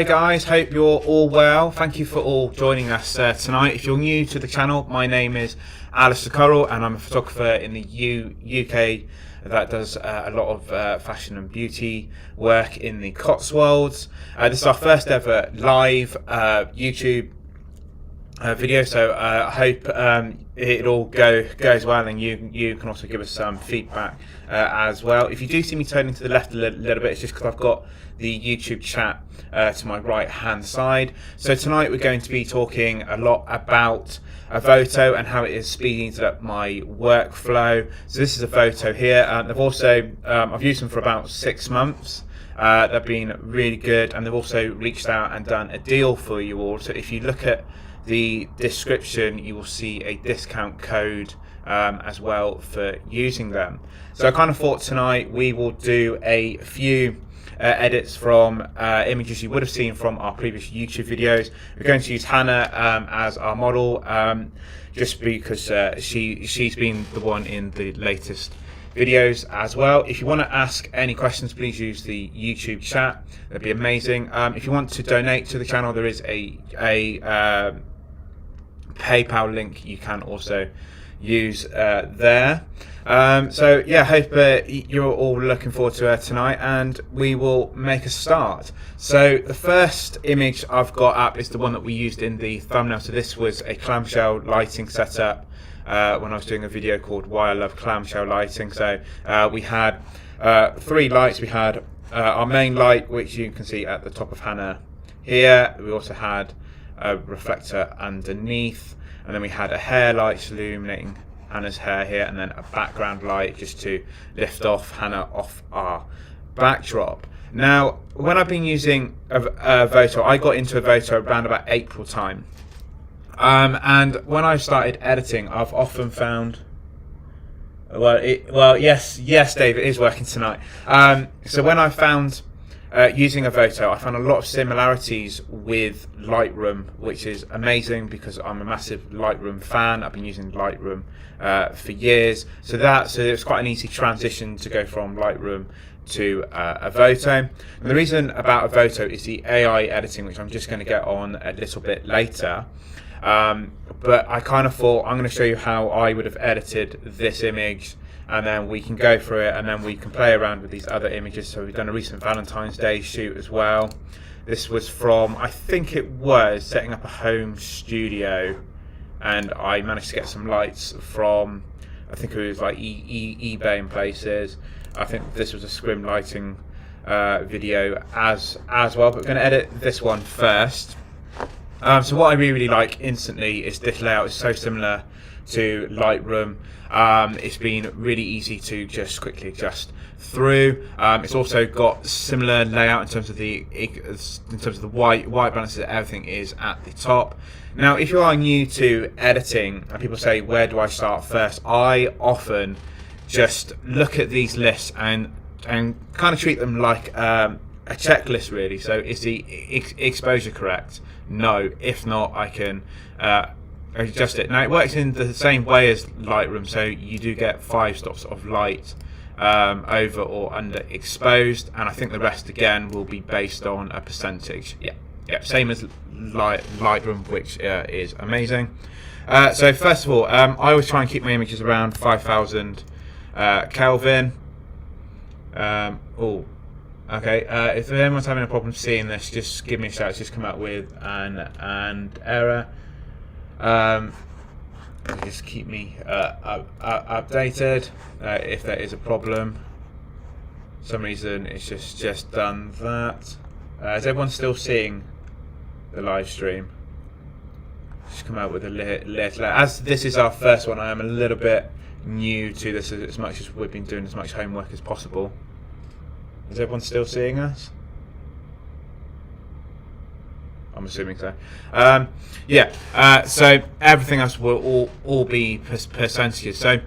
Hey guys, hope you're all well. Thank you for all joining us tonight. If you're new to the channel, my name is Alistair Currell and I'm a photographer in the UK that does a lot of fashion and beauty work in the Cotswolds. This is our first ever live YouTube video, so I hope it all goes well, and you can also give us some feedback as well. If you do see me turning to the left a little bit, it's just because I've got the YouTube chat to my right hand side. So tonight we're going to be talking a lot about Evoto and how it is speeding up my workflow. So this is Evoto here. I've used them for about 6 months. They've been really good, and they've also reached out and done a deal for you all. So if you look at the description, you will see a discount code as well for using them. So I kind of thought tonight we will do a few edits from images you would have seen from our previous YouTube videos. We're going to use Hannah as our model, just because she's been the one in the latest videos as well. If you want to ask any questions, please use the YouTube chat. That'd be amazing. If you want to donate to the channel, there is a PayPal link you can also use there. So yeah, hope you're all looking forward to tonight, and we will make a start. So the first image I've got up is the one that we used in the thumbnail. So this was a clamshell lighting setup when I was doing a video called Why I Love Clamshell Lighting. So we had 3 lights. We had our main light, which you can see at the top of Hannah here. We also had a reflector underneath, and then we had a hair light illuminating Hannah's hair here, and then a background light just to lift off Hannah off our backdrop. Now, when I've been using Evoto, I got into Evoto around about April time, and when I started editing, I've often found yes, Dave, it is working tonight. So when I found using Evoto, I found a lot of similarities with Lightroom, which is amazing because I'm a massive Lightroom fan. I've been using Lightroom for years, so it was quite an easy transition to go from Lightroom to Evoto. And the reason about Evoto is the AI editing, which I'm just going to get on a little bit later. But I kind of thought I'm going to show you how I would have edited this image, and then we can go through it, and then we can play around with these other images. So we've done a recent Valentine's Day shoot as well. This was from, I think it was setting up a home studio, and I managed to get some lights from, I think it was like eBay and places. I think this was a scrim lighting video as well, but we're going to edit this one first. So what I really like instantly is this layout is so similar to Lightroom. It's been really easy to just quickly adjust through. It's also got similar layout in terms of the white balances. Everything is at the top. Now, if you are new to editing and people say, where do I start first? I often just look at these lists and kind of treat them like a checklist, really. So is the exposure correct? No. If not, I can adjust it. Now, it works in the same way as Lightroom, so you do get 5 stops of light over or under exposed, and I think the rest again will be based on a percentage. Yeah, same as Lightroom, which is amazing. So first of all, I always try and keep my images around 5,000 Kelvin. Okay, if anyone's having a problem seeing this, just give me a shout. It's just come out with an error. Just keep me updated if there is a problem. For some reason it's just done that. Is everyone still seeing the live stream? Just come out with a little. As this is our first one, I am a little bit new to this, as much as we've been doing as much homework as possible. Is everyone still seeing us? I'm assuming so. So everything else will all be percentages. So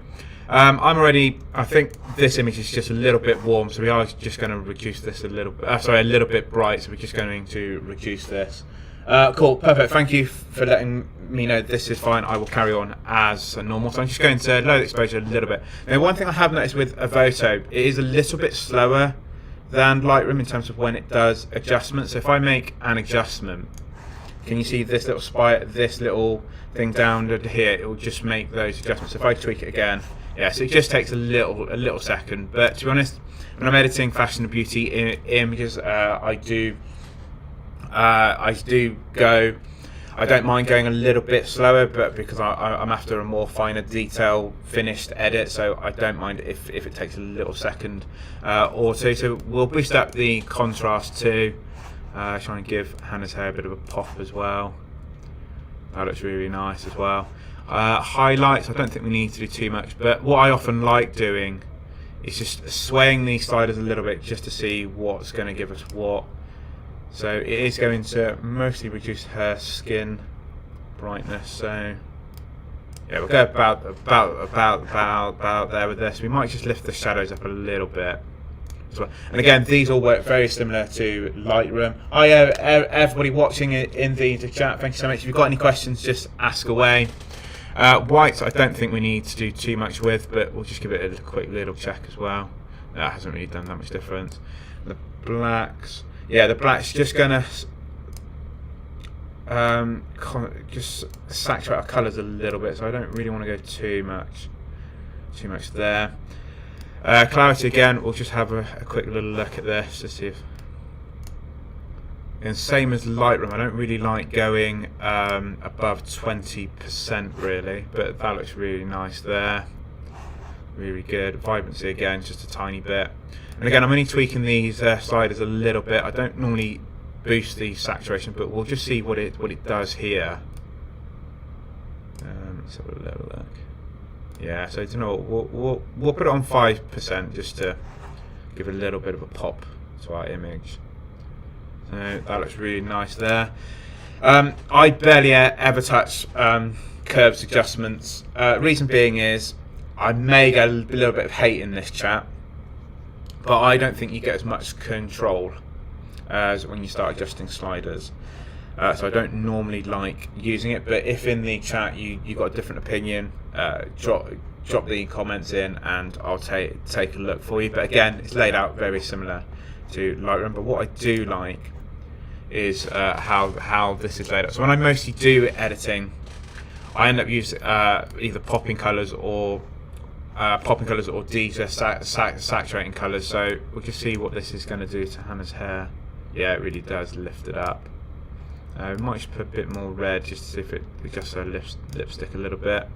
I think this image is just a little bit warm, so we are just going to reduce this a little bit. A little bit bright, so we're just going to reduce this. Cool, perfect. Thank you for letting me know this is fine. I will carry on as normal. So I'm just going to lower the exposure a little bit. Now, one thing I have noticed with Evoto, it is a little bit slower than Lightroom in terms of when it does adjustments. So if I make an adjustment, can you see this little this little thing down to here? It will just make those adjustments. If I tweak it again, yeah, so it just takes a little second. But to be honest, when I'm editing fashion and beauty images, I don't mind going a little bit slower, but because I'm after a more finer detail finished edit, so I don't mind if it takes a little second or two. So we'll boost up the contrast too, try and give Hannah's hair a bit of a pop as well. That looks really nice as well. Highlights, I don't think we need to do too much, but what I often like doing is just swaying these sliders a little bit just to see what's going to give us what. So it is going to mostly reduce her skin brightness. So yeah, we'll go about there with this. We might just lift the shadows up a little bit as well. And again, these all work very similar to Lightroom. Everybody watching in the chat, thank you so much. If you've got any questions, just ask away. Whites, I don't think we need to do too much with, but we'll just give it a quick little check as well. That hasn't really done that much difference. The blacks. Yeah, the black's just gonna just saturate our colours a little bit, so I don't really want to go too much there. Clarity again, we'll just have a quick little look at this to see if. And same as Lightroom, I don't really like going above 20% really, but that looks really nice there. Really good. Vibrancy again, just a tiny bit. And again, I'm only tweaking these sliders a little bit. I don't normally boost the saturation, but we'll just see what it does here. Let's have a little look. Yeah, so you know we'll put it on 5% just to give a little bit of a pop to our image. So that looks really nice there. I barely ever touch curves adjustments. Reason being is I may get a little bit of hate in this chat, but I don't think you get as much control as when you start adjusting sliders. So I don't normally like using it, but if in the chat you got a different opinion, drop the comments in and I'll take a look for you. But again, it's laid out very similar to Lightroom, but what I do like is how this is laid out. So when I mostly do editing, I end up using either popping colours or saturating colours. So we'll just see what this is going to do to Hannah's hair. Yeah, it really does lift it up. We might just put a bit more red just to see if it adjusts her lipstick a little bit.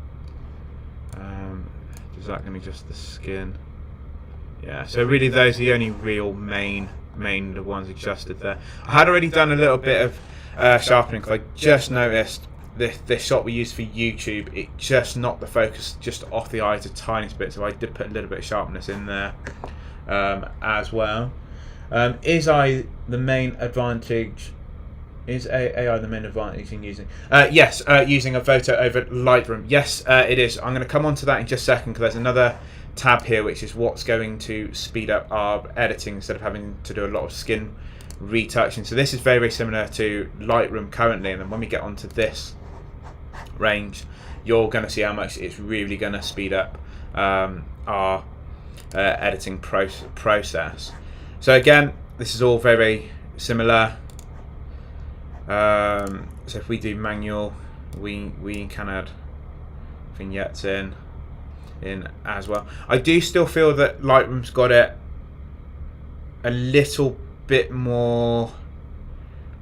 Is that going to adjust the skin? Yeah, so really those are the only real main ones adjusted there. I had already done a little bit of sharpening because I just noticed this shot we used for YouTube, it just knocked the focus just off the eyes a tiny bit, so I did put a little bit of sharpness in there as well. Is AI the main advantage in using? Yes, using Evoto over Lightroom. Yes, it is. I'm going to come on to that in just a second because there's another tab here which is what's going to speed up our editing instead of having to do a lot of skin retouching. So this is very, very similar to Lightroom currently, and then when we get onto this range, you're going to see how much it's really going to speed up our editing process. So again, this is all very, very similar. So if we do manual, we can add vignettes in as well. I do still feel that Lightroom's got it a little bit more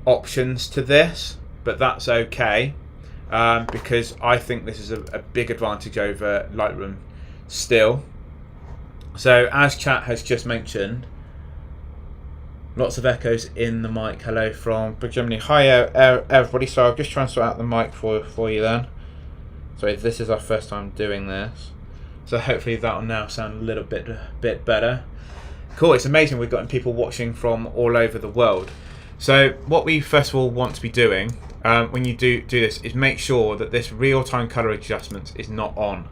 options to this, but that's okay because I think this is a big advantage over Lightroom still. So as chat has just mentioned, lots of echoes in the mic. Hello from Big Germany. Hi everybody. So I'll just try and sort out the mic for you then. So this is our first time doing this, so hopefully that'll now sound a little bit better. Cool, it's amazing we've gotten people watching from all over the world. So what we first of all want to be doing when you do this is make sure that this real-time color adjustment is not on,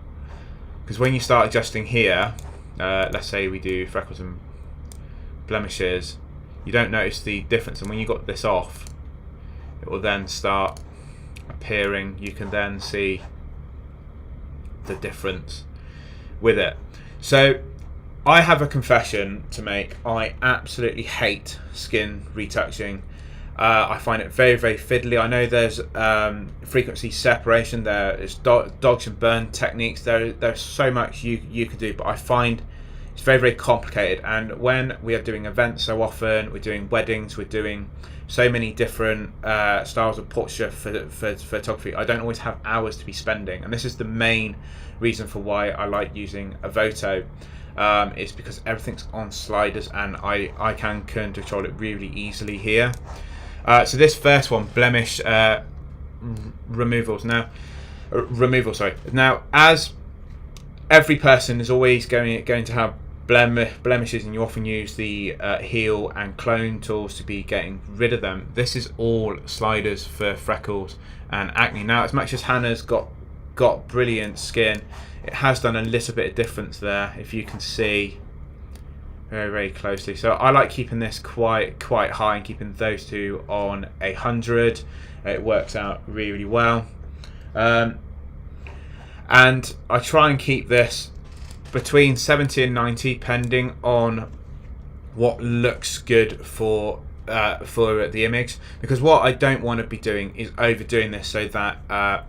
because when you start adjusting here, let's say we do freckles and blemishes, you don't notice the difference, and when you got this off, it will then start appearing. You can then see the difference with it. So I have a confession to make. I absolutely hate skin retouching. I find it very, very fiddly. I know there's frequency separation, there's dodge and burn techniques, there's so much you could do, but I find it's very, very complicated. And when we are doing events so often, we're doing weddings, we're doing so many different styles of portrait for photography, I don't always have hours to be spending. And this is the main reason for why I like using Evoto. Is because everything's on sliders and I can control it really easily here. So this first one, blemish removal. Now, as every person is always going to have blemishes, and you often use the heal and clone tools to be getting rid of them. This is all sliders for freckles and acne. Now, as much as Hannah's got brilliant skin, it has done a little bit of difference there, if you can see very, very closely. So I like keeping this quite high and keeping those two on 100. It works out really well. And I try and keep this between 70 and 90, depending on what looks good for the image. Because what I don't want to be doing is overdoing this so that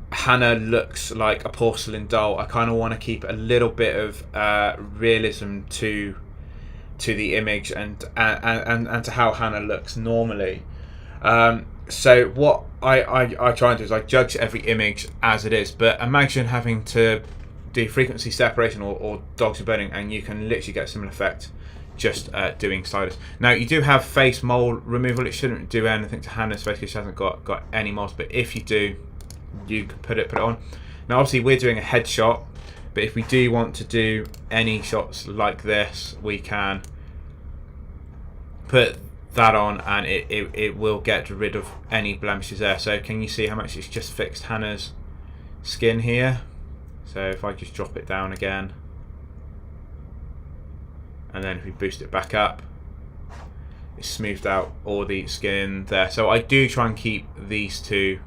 Hannah looks like a porcelain doll. I kind of want to keep a little bit of realism to the image and to how Hannah looks normally. So what I try and do is I judge every image as it is. But imagine having to do frequency separation or dogs and burning, and you can literally get a similar effect just doing sliders. Now, you do have face mole removal. It shouldn't do anything to Hannah's face because she hasn't got any moles, but if you do, you can put it on. Now, obviously we're doing a headshot, but if we do want to do any shots like this, we can put that on and it will get rid of any blemishes there. So can you see how much it's just fixed Hannah's skin here? So if I just drop it down again, and then if we boost it back up, it's smoothed out all the skin there. So I do try and keep these two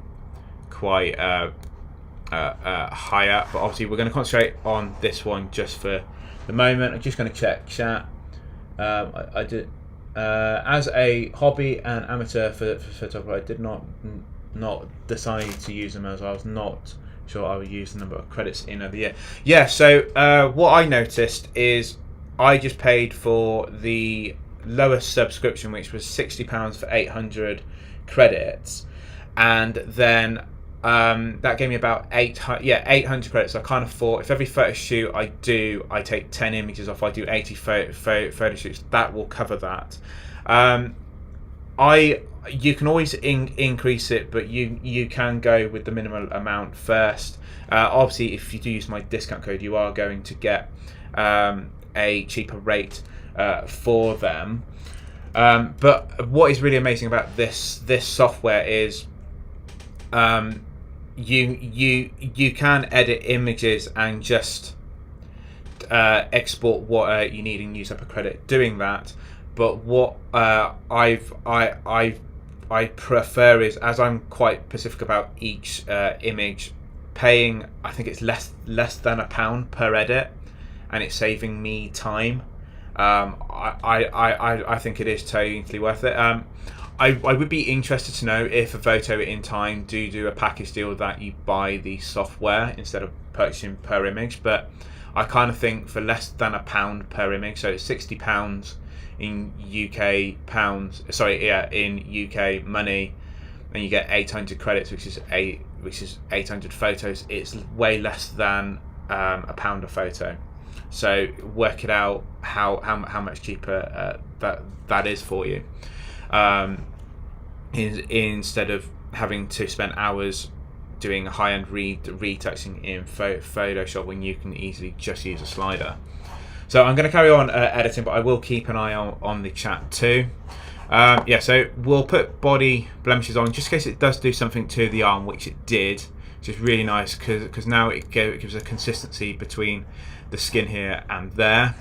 quite high up, but obviously we're going to concentrate on this one just for the moment. I'm just going to check chat. I did as a hobby and amateur photographer, I did not decide to use them, as I was not sure I would use the number of credits in of the year. Yeah, so what I noticed is I just paid for the lowest subscription, which was £60 for 800 credits, and then that gave me about 800 credits. So I kind of thought if every photo shoot I do, I take 10 images off, I do 80 photo shoots, that will cover that. You can always increase it, but you can go with the minimal amount first. Obviously, if you do use my discount code, you are going to get a cheaper rate for them. But what is really amazing about this software is you can edit images and just export what you need and use up a credit doing that. But what I prefer is, as I'm quite specific about each image, paying, I think it's less than £1 per edit, and it's saving me time. I think it is totally worth it. I would be interested to know if Evoto in time do a package deal that you buy the software instead of purchasing per image, but I kind of think for less than £1 per image, so it's £60 in UK money, and you get 800 credits, which is 800 photos. It's way less than £1 a photo. So work it out how much cheaper that is for you. Instead of having to spend hours doing high-end retouching in Photoshop when you can easily just use a slider. So I'm going to carry on editing, but I will keep an eye on the chat too. So we'll put body blemishes on just in case it does do something to the arm, which it did, which is really nice because now it gives a consistency between the skin here and there.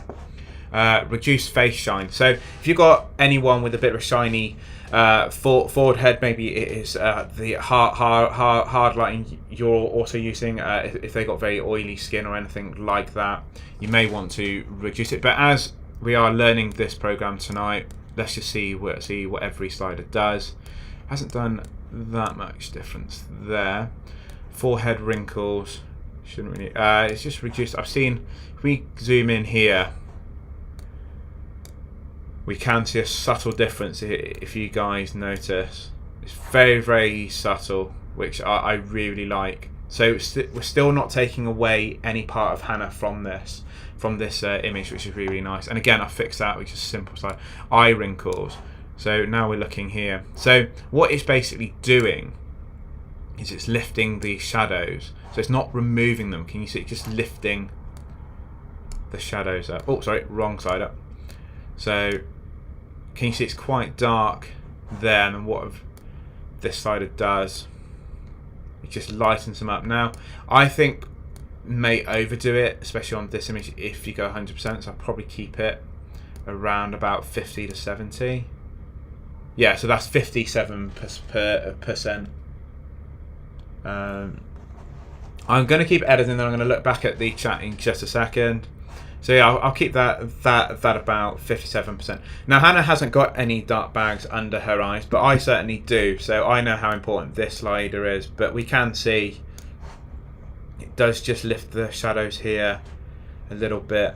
Reduce face shine. So if you've got anyone with a bit of a shiny Forward head, maybe it is the hard lighting you're also using. If they got very oily skin or anything like that, you may want to reduce it. But as we are learning this program tonight, let's just see what every slider does. Hasn't done that much difference there. Forehead wrinkles shouldn't really. It's just reduced. I've seen. If we zoom in here, we can see a subtle difference if you guys notice. It's very, very subtle, which I really like. So we're still not taking away any part of Hannah from this image, which is really, really nice. And again, I fixed that, which is simple side. Eye wrinkles. So now we're looking here. So what it's basically doing is it's lifting the shadows. So it's not removing them. Can you see? It's just lifting the shadows up. Oh, sorry, wrong side up. So can you see it's quite dark there, and what this slider does, it just lightens them up. Now I think may overdo it, especially on this image if you go 100%, so I'll probably keep it around about 50 to 70. Yeah, so that's 57%. I'm going to keep editing, then I'm going to look back at the chat in just a second. So yeah, I'll keep that about 57%. Now Hannah hasn't got any dark bags under her eyes, but I certainly do. So I know how important this slider is. But we can see it does just lift the shadows here a little bit,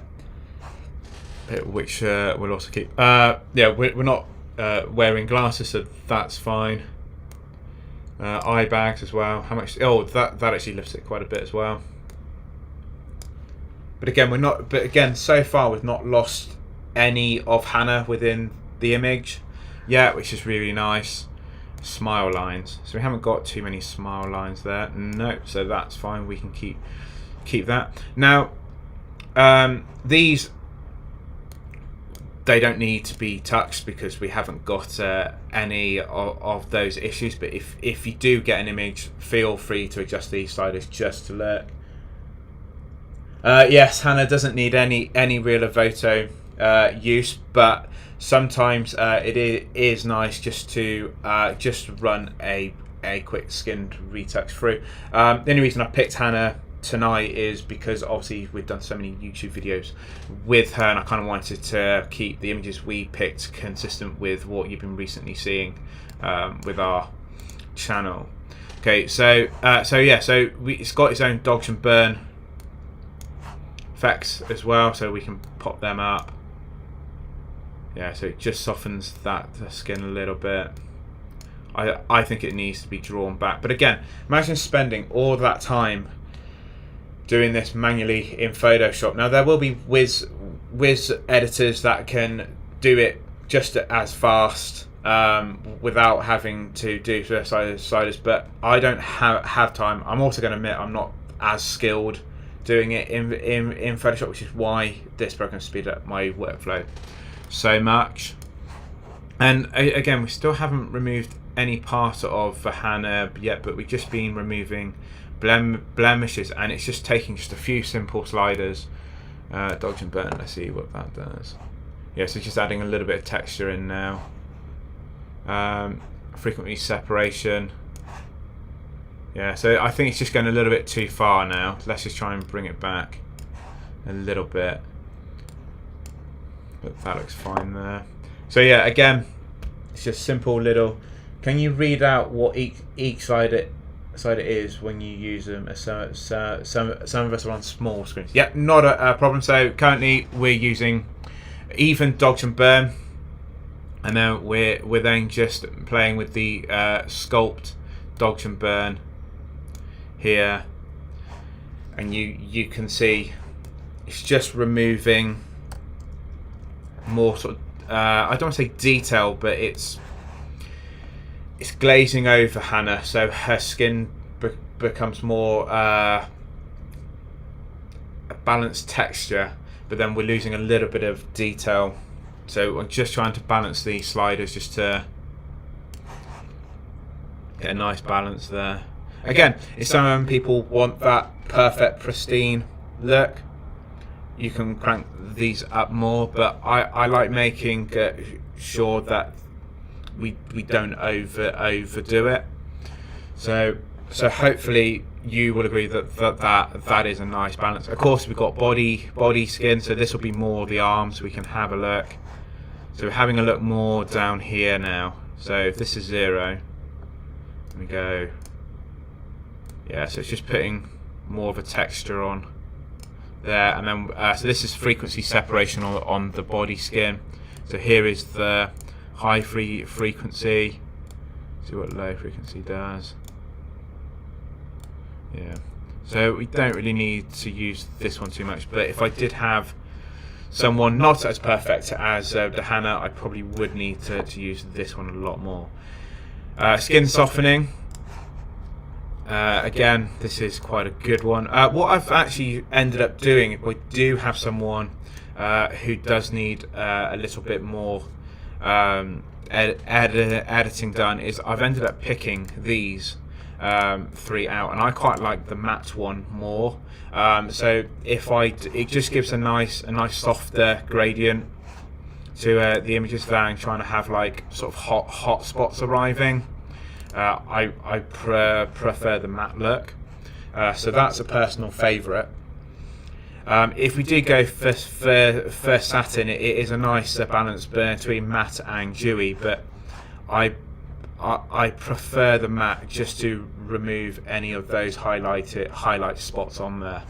which we'll also keep. Yeah, we're not wearing glasses, so that's fine. Eye bags as well. How much? Oh, that actually lifts it quite a bit as well. But again, so far we've not lost any of Hannah within the image yet, which is really nice. Smile lines. So we haven't got too many smile lines there. No, so that's fine. We can keep that. Now, these, they don't need to be touched because we haven't got any of those issues. But if you do get an image, feel free to adjust these sliders just to look. Yes, Hannah doesn't need any real Evoto use, but sometimes it is nice just to run a quick skin retouch through. The only reason I picked Hannah tonight is because obviously we've done so many YouTube videos with her, and I kind of wanted to keep the images we picked consistent with what you've been recently seeing with our channel. Okay, so it's got its own dodge and burn effects as well, so we can pop them up. Yeah, so it just softens the skin a little bit. I think it needs to be drawn back, but again, imagine spending all that time doing this manually in Photoshop. Now there will be whiz editors that can do it just as fast without having to do sliders, but I don't have time. I'm also going to admit I'm not as skilled doing it in Photoshop, which is why this program speeds up my workflow so much. And again, we still haven't removed any part of Hannah yet, but we've just been removing blemishes, and it's just taking just a few simple sliders. Dodge and burn, let's see what that does. Yeah, so just adding a little bit of texture in now. Frequency separation. Yeah, so I think it's just going a little bit too far now. Let's just try and bring it back a little bit. But that looks fine there. So yeah, again, it's just simple little. Can you read out what each slider is when you use them? Some of us are on small screens. Yeah, not a problem. So currently we're using even dodge and burn, and then we're then just playing with the sculpt dodge and burn here, and you can see it's just removing more sort of I don't want to say detail, but it's glazing over Hannah, so her skin becomes more a balanced texture, but then we're losing a little bit of detail. So I'm just trying to balance these sliders just to get a nice balance there. Again, if some people want that perfect pristine look, you can crank these up more, but I like making sure that we don't overdo it. So hopefully you will agree that is a nice balance. Of course, we've got body skin, so this will be more the arms. We can have a look. So we're having a look more down here now. So if this is 0, we go, yeah, so it's just putting more of a texture on there, and then so this is frequency separation on the body skin. So here is the high frequency. See what low frequency does. Yeah, so we don't really need to use this one too much, but if I did have someone not as perfect as the Hannah, I probably would need to use this one a lot more. Skin softening. Again, this is quite a good one. What I've actually ended up doing, if we do have someone who does need a little bit more editing done, is I've ended up picking these 3 out, and I quite like the matte one more. So it just gives a nice softer gradient to the images without trying to have like sort of hot spots arriving. I prefer the matte look, so that's a personal favourite. If we do go for satin, it is a nice balance between matte and dewy, but I prefer the matte just to remove any of those highlight spots on there.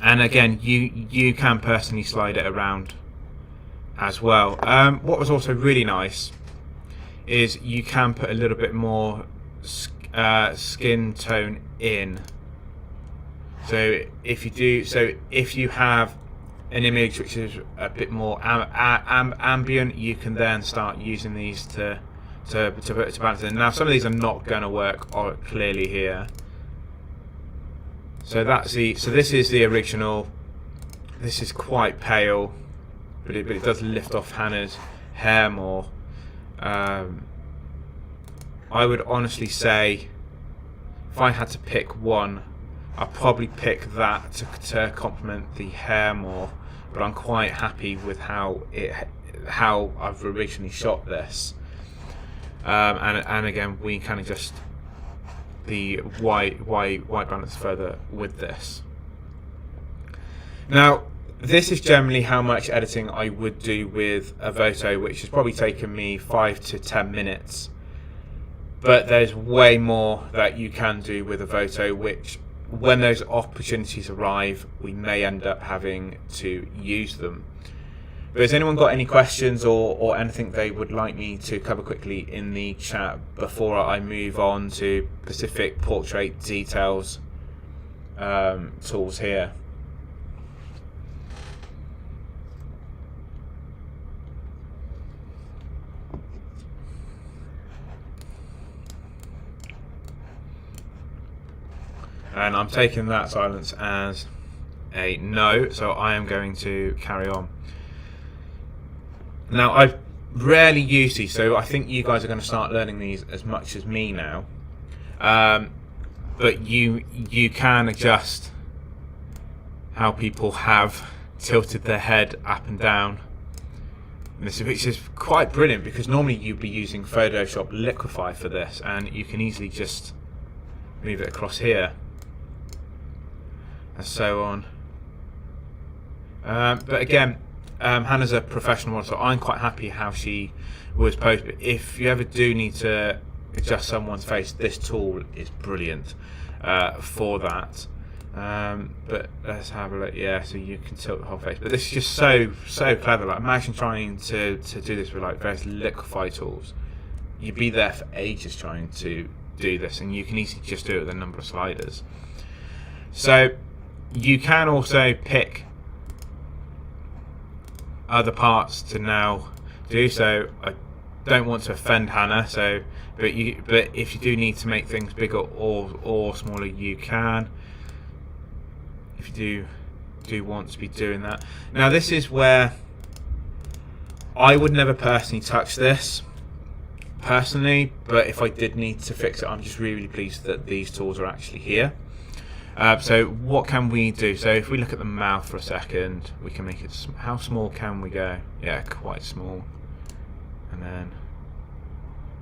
And again, you can personally slide it around as well. What was also really nice is you can put a little bit more skin tone in. So if you have an image which is a bit more ambient, you can then start using these to balance it. Now some of these are not going to work clearly here. So this is the original. This is quite pale, but it does lift off Hannah's hair more. I would honestly say, if I had to pick one, I'd probably pick that to complement the hair more. But I'm quite happy with how I've originally shot this. And again, we can adjust the white balance further with this. Now, this is generally how much editing I would do with Evoto, which has probably taken me 5 to 10 minutes. But there's way more that you can do with Evoto, which, when those opportunities arrive, we may end up having to use them. But has anyone got any questions or anything they would like me to cover quickly in the chat before I move on to specific portrait details tools here? And I'm taking that silence as a no, so I am going to carry on. Now, I've rarely used these, so I think you guys are going to start learning these as much as me now. But you can adjust how people have tilted their head up and down, which is quite brilliant, because normally you'd be using Photoshop Liquify for this, and you can easily just move it across here and so on. But again, Hannah's a professional model, so I'm quite happy how she was posed. But if you ever do need to adjust someone's face, this tool is brilliant for that. But let's have a look. Yeah, so you can tilt the whole face. But this is just so clever. Like, imagine trying to do this with like various Liquify tools. You'd be there for ages trying to do this, and you can easily just do it with a number of sliders. So you can also pick other parts to now do. So I don't want to offend Hannah, but if you do need to make things bigger or smaller, you can, if you do want to be doing that. Now, this is where I would never personally touch this personally, but if I did need to fix it, I'm just really pleased that these tools are actually here. So what can we do? So if we look at the mouth for a second, we can make it, how small can we go? Yeah, quite small. and then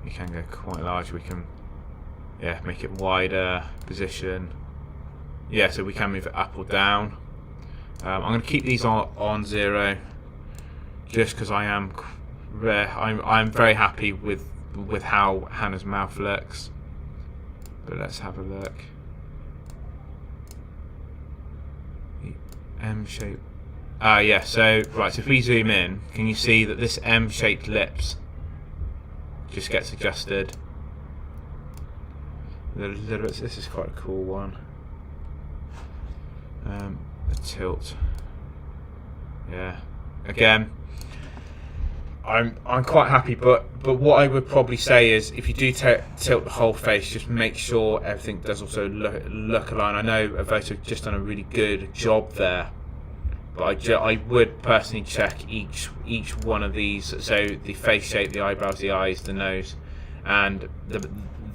we can go quite large. We can, yeah, make it wider, position. Yeah, so we can move it up or down. I'm going to keep these on 0, just because I'm very happy with how Hannah's mouth looks. But let's have a look. The M shape. Yeah. So right. So if we zoom in, can you see that this M-shaped lips just gets adjusted? This is quite a cool one. A tilt. Yeah. Again, I'm quite happy, but what I would probably say is, if you do tilt the whole face, just make sure everything does also look aligned. I know Evoto just done a really good job there, but I would personally check each one of these. So the face shape, the eyebrows, the eyes, the nose, and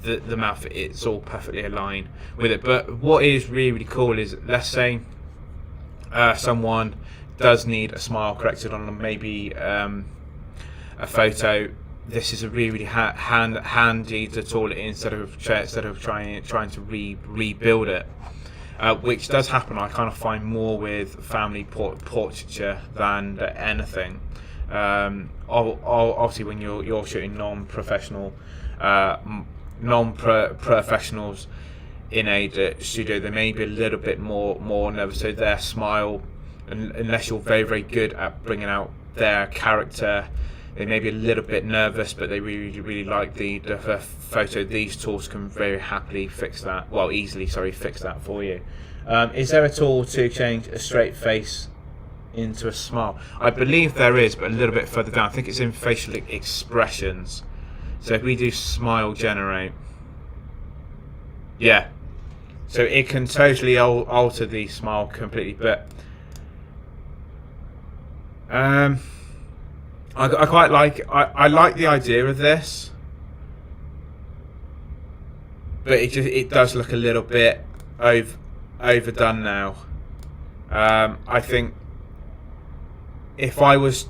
the mouth, it's all perfectly aligned with it. But what is really cool is, let's say someone does need a smile corrected on them, maybe a photo. This is a really handy to tool it instead of trying to rebuild it, which does happen. I kind of find more with family portraiture than anything. Obviously, when you're shooting non-professionals in a studio, they may be a little bit more nervous. So their smile, unless you're very good at bringing out their character, they may be a little bit nervous, but they really like the photo. These tools can very happily fix that. Well, easily, sorry, fix that for you. Is there a tool to change a straight face into a smile? I believe there is, but a little bit further down. I think it's in facial expressions. So if we do smile generate, yeah, so it can totally alter the smile completely. But I quite like I like the idea of this, but it does look a little bit overdone now. I think if I was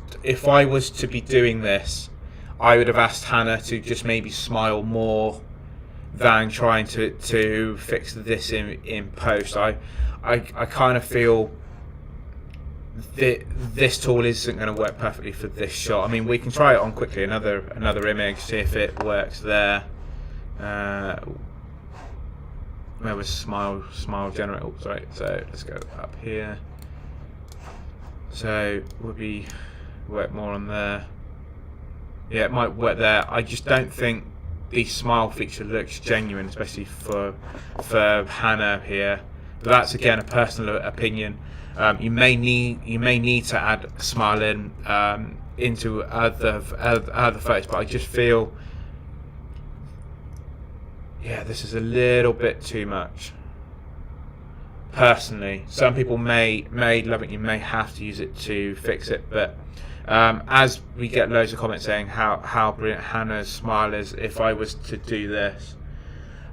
to be doing this, I would have asked Hannah to just maybe smile more than trying to fix this in post. I kind of feel this tool isn't going to work perfectly for this shot. I mean, we can try it on quickly, another image, see if it works there. Where was smile generate? Oh, sorry. So let's go up here. So would we work more on there? Yeah, it might work there. I just don't think the smile feature looks genuine, especially for Hannah here. But that's again a personal opinion. You may need to add a smile into other photos, but I just feel, yeah, this is a little bit too much. Personally, some people may love it. You may have to use it to fix it, but as we get loads of comments saying how brilliant Hannah's smile is, if I was to do this,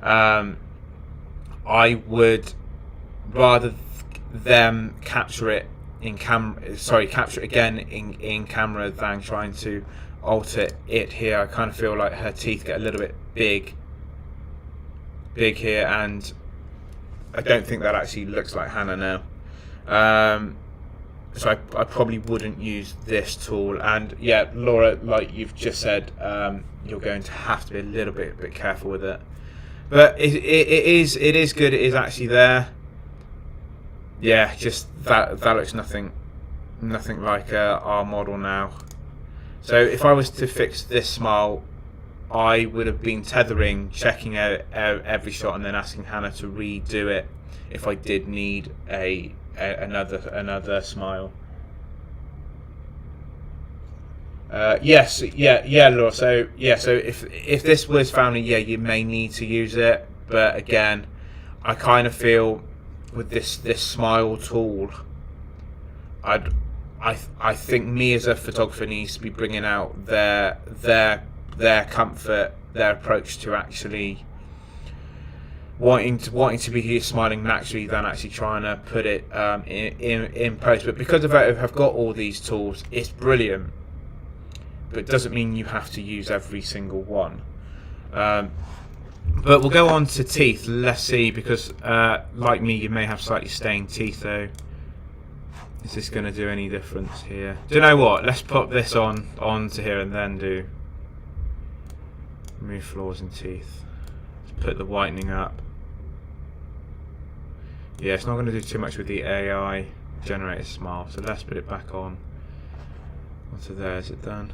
I would rather them capture it again in camera than trying to alter it here. I kind of feel like her teeth get a little bit big here, and I don't think that actually looks like Hannah now. So I probably wouldn't use this tool. And yeah, Laura, like you've just said, you're going to have to be a little bit careful with it. But it is good. It is actually there. Yeah, just that looks nothing like our model now. So if I was to fix this smile, I would have been tethering, checking out every shot, and then asking Hannah to redo it if I did need another smile. Yes, yeah, Laura. So yeah, so if this was family, yeah, you may need to use it. But again, I kind of feel with this smile tool, I think me as a photographer needs to be bringing out their comfort, their approach to actually wanting to be here smiling naturally than actually trying to put it in post. But because of that, I've got all these tools, it's brilliant. but it doesn't mean you have to use every single one. But we'll go on to teeth. Let's see, because like me, you may have slightly stained teeth though. Is this going to do any difference here? Do you know what? Let's put this onto here and then do remove flaws in teeth. Let's put the whitening up. Yeah, it's not going to do too much with the AI generated smile, so let's put it back on. Onto there. Is it done?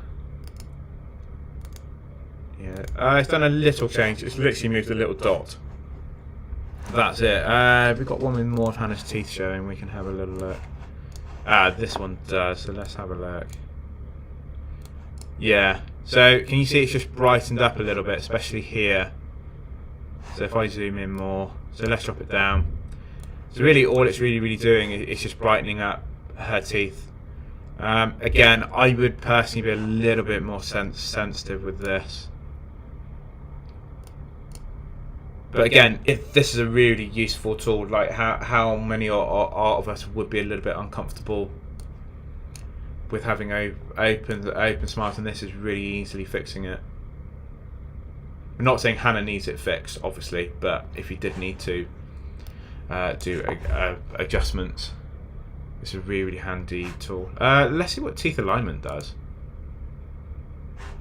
Yeah, it's done a little change. It's literally moved a little dot. That's it. We've got one with more of Hannah's teeth showing. We can have a little look. This one does, so let's have a look. Yeah, so can you see it's just brightened up a little bit, especially here. So if I zoom in more, so let's drop it down. So really all it's really doing is just brightening up her teeth. Again, I would personally be a little bit more sensitive with this. But again, if this is a really useful tool, like how many of us would be a little bit uncomfortable with having open smiles, and this is really easily fixing it. I'm not saying Hannah needs it fixed, obviously, but if you did need to do adjustments, it's a really handy tool. Let's see what teeth alignment does.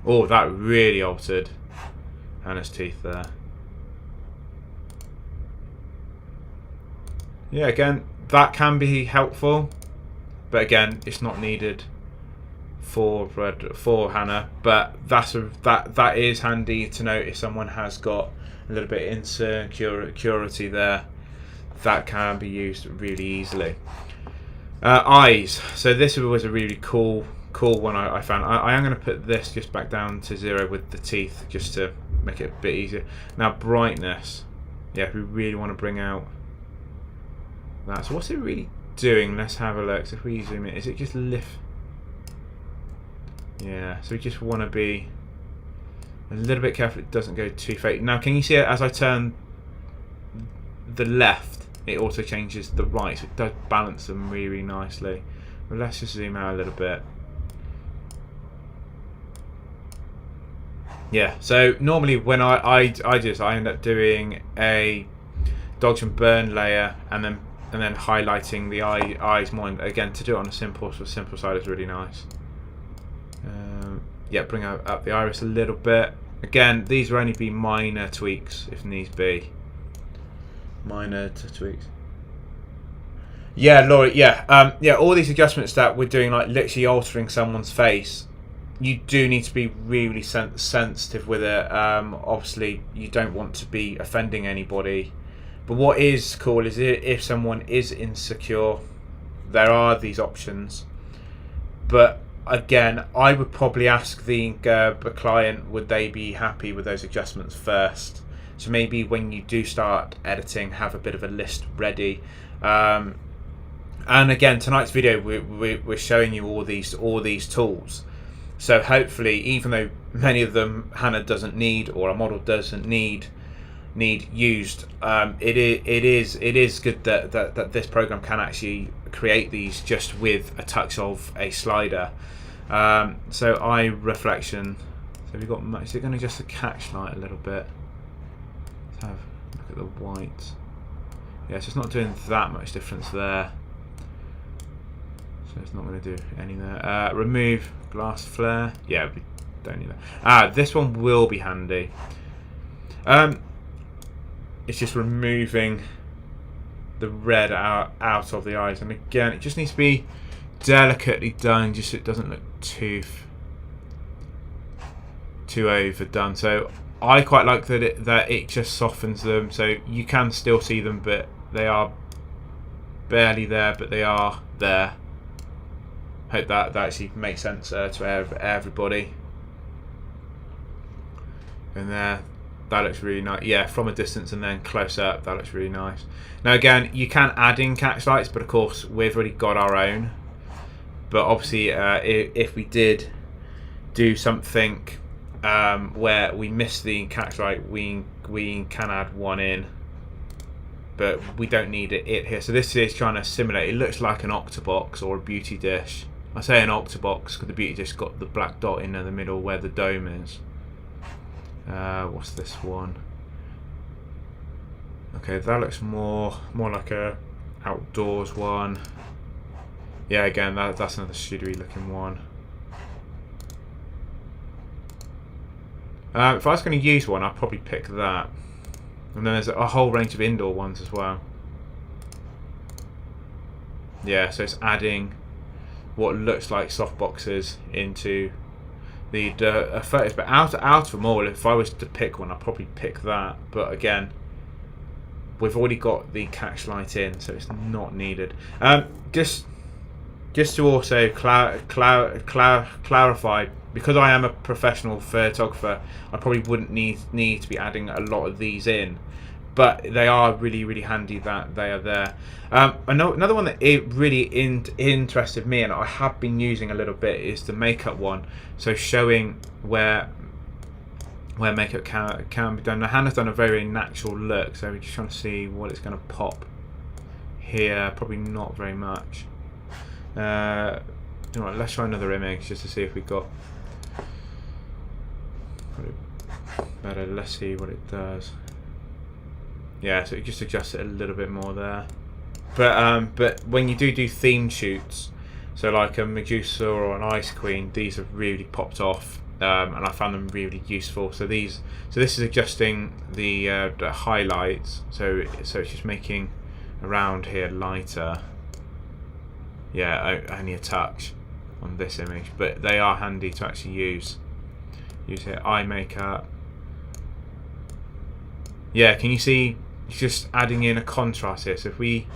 Oh, that really altered Hannah's teeth there. Yeah, again, that can be helpful, but again, it's not needed for Hannah. But that is handy to know if someone has got a little bit of insecurity there. That can be used really easily. Eyes. So this was a really cool one I found. I am going to put this just back down to 0 with the teeth, just to make it a bit easier. Now brightness. Yeah, if we really want to bring out that. So what's it really doing? Let's have a look. So if we zoom in, is it just lift? Yeah, so we just want to be a little bit careful it doesn't go too fake. Now can you see it as I turn the left, it also changes the right, so it does balance them really nicely. But let's just zoom out a little bit. Yeah, so normally when I do this, I end up doing a dodge and burn layer and then highlighting the eyes more. And again, to do it on a simple side is really nice. Yeah, bring up the iris a little bit. Again, these will only be minor tweaks if needs be. Minor tweaks. Yeah, Laurie. Yeah, yeah. All these adjustments that we're doing, like literally altering someone's face, you do need to be really sensitive with it. Obviously, you don't want to be offending anybody. But what is cool is if someone is insecure, there are these options. But again, I would probably ask the client, would they be happy with those adjustments first? So maybe when you do start editing, have a bit of a list ready. And again, tonight's video, we're showing you all these tools. So hopefully, even though many of them Hannah doesn't need, or a model doesn't need used, it is good that this program can actually create these just with a touch of a slider. So eye reflection. So we've got much. Is it going to adjust the catch light a little bit? Let's have a look at the white. Yeah, so it's not doing that much difference there. So it's not going to do any there. Remove glass flare. Yeah, we don't need that. This one will be handy. It's just removing the red out of the eyes, and again, it just needs to be delicately done, just so it doesn't look too overdone. So I quite like that it just softens them, so you can still see them, but they are barely there, but they are there. Hope that actually makes sense to everybody. And there. That looks really nice. Yeah, from a distance and then close up, that looks really nice. Now again, you can add in catch lights, but of course we've already got our own. But obviously, if we did do something where we miss the catch light, we can add one in, but we don't need it here. So this is trying to simulate. It looks like an octobox or a beauty dish. I say an octabox because the beauty just got the black dot in the middle where the dome is. What's this one? Okay, that looks more like a outdoors one. Yeah, again, that's another studio looking one. If I was going to use one, I'd probably pick that. And then there's a whole range of indoor ones as well. Yeah, so it's adding what looks like softboxes into the photos. But out of them all, if I was to pick one, I'd probably pick that. But again, we've already got the catch light in, so it's not needed. Just to also clarify, because I am a professional photographer, I probably wouldn't need to be adding a lot of these in, but they are really handy that they are there. Another one that it really interested me, and I have been using a little bit, is the makeup one. So showing where makeup can be done. Now Hannah's done a very natural look, so we're just trying to see what it's going to pop here. Probably not very much. Let's try another image just to see if we got better. Let's see what it does. Yeah, so it just adjusts it a little bit more there. But when you do theme shoots, so like a Medusa or an Ice Queen, these have really popped off, and I found them really useful. So this is adjusting the highlights. So it's just making around here lighter. Yeah, only a touch on this image, but they are handy to actually use here. Eye makeup. Yeah, can you see? It's just adding in a contrast here. So if we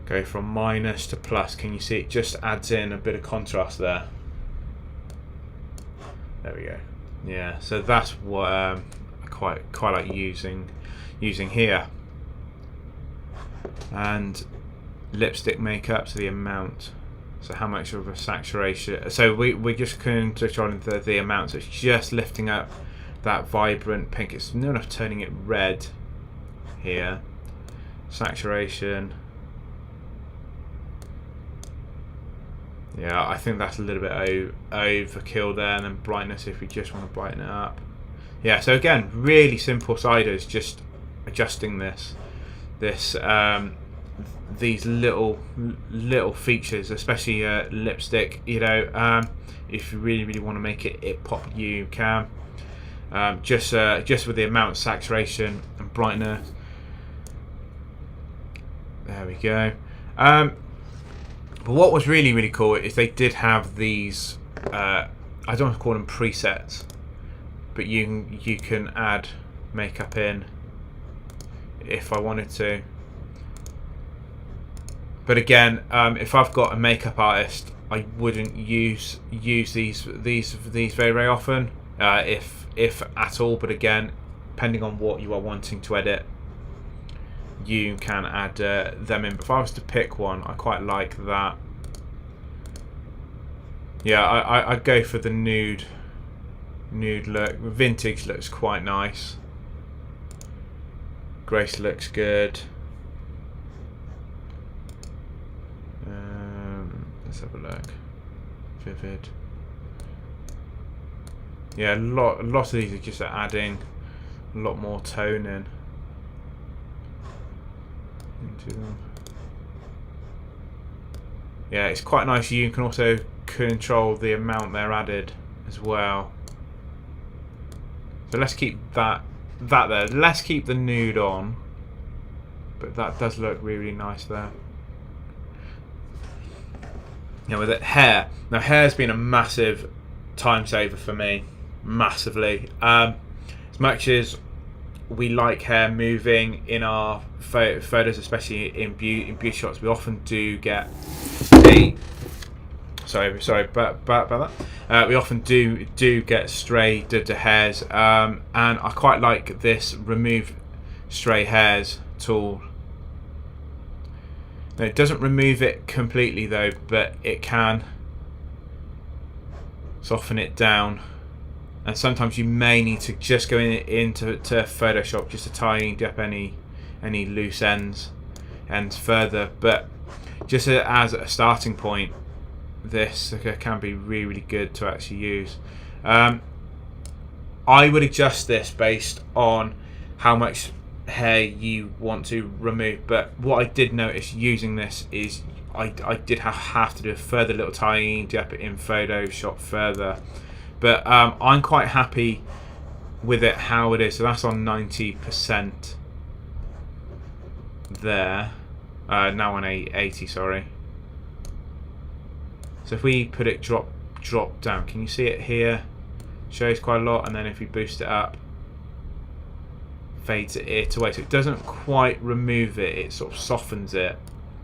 go from minus to plus, can you see it just adds in a bit of contrast there? There we go. Yeah, so that's what I quite like using here. And lipstick makeup, so the amount, so how much of a saturation. So we're just controlling the amount, so it's just lifting up that vibrant pink. It's not enough turning it red here. Saturation. Yeah, I think that's a little bit overkill there. And then brightness, if we just want to brighten it up. Yeah, so again, really simple siders, just adjusting these little features, especially lipstick. If you really want to make it pop, you can. Just with the amount of saturation and brightness. There we go. But what was really cool is they did have these. I don't want to call them presets, but you can add makeup in if I wanted to. But again, if I've got a makeup artist, I wouldn't use these very often, if at all. But again, depending on what you are wanting to edit, you can add them in. But if I was to pick one, I quite like that. Yeah, I'd go for the nude look. Vintage looks quite nice. Grace looks good. Let's have a look. Vivid. Yeah, a lot of these are just adding a lot more tone into them. Yeah, it's quite nice. You can also control the amount they're added as well. So let's keep that there. Let's keep the nude on, but that does look really nice there. Now with it, hair. Now hair's been a massive time saver for me, massively. As much as we like hair moving in our photos, especially in beauty shots, we often do get a. Sorry about that. We often do get stray hairs, and I quite like this remove stray hairs tool. Now, it doesn't remove it completely though, but it can soften it down. And sometimes you may need to just go into Photoshop just to tidy up any loose ends further. But just as a starting point, this can be really, really good to actually use. I would adjust this based on how much hair you want to remove, but what I did notice using this is I did have to do a further little tidying up in Photoshop further, but I'm quite happy with it how it is. So that's on 90% there, now on 80, sorry. So if we put it drop down, can you see it here? Shows quite a lot, and then if we boost it up, fades it away, so it doesn't quite remove it, it sort of softens it,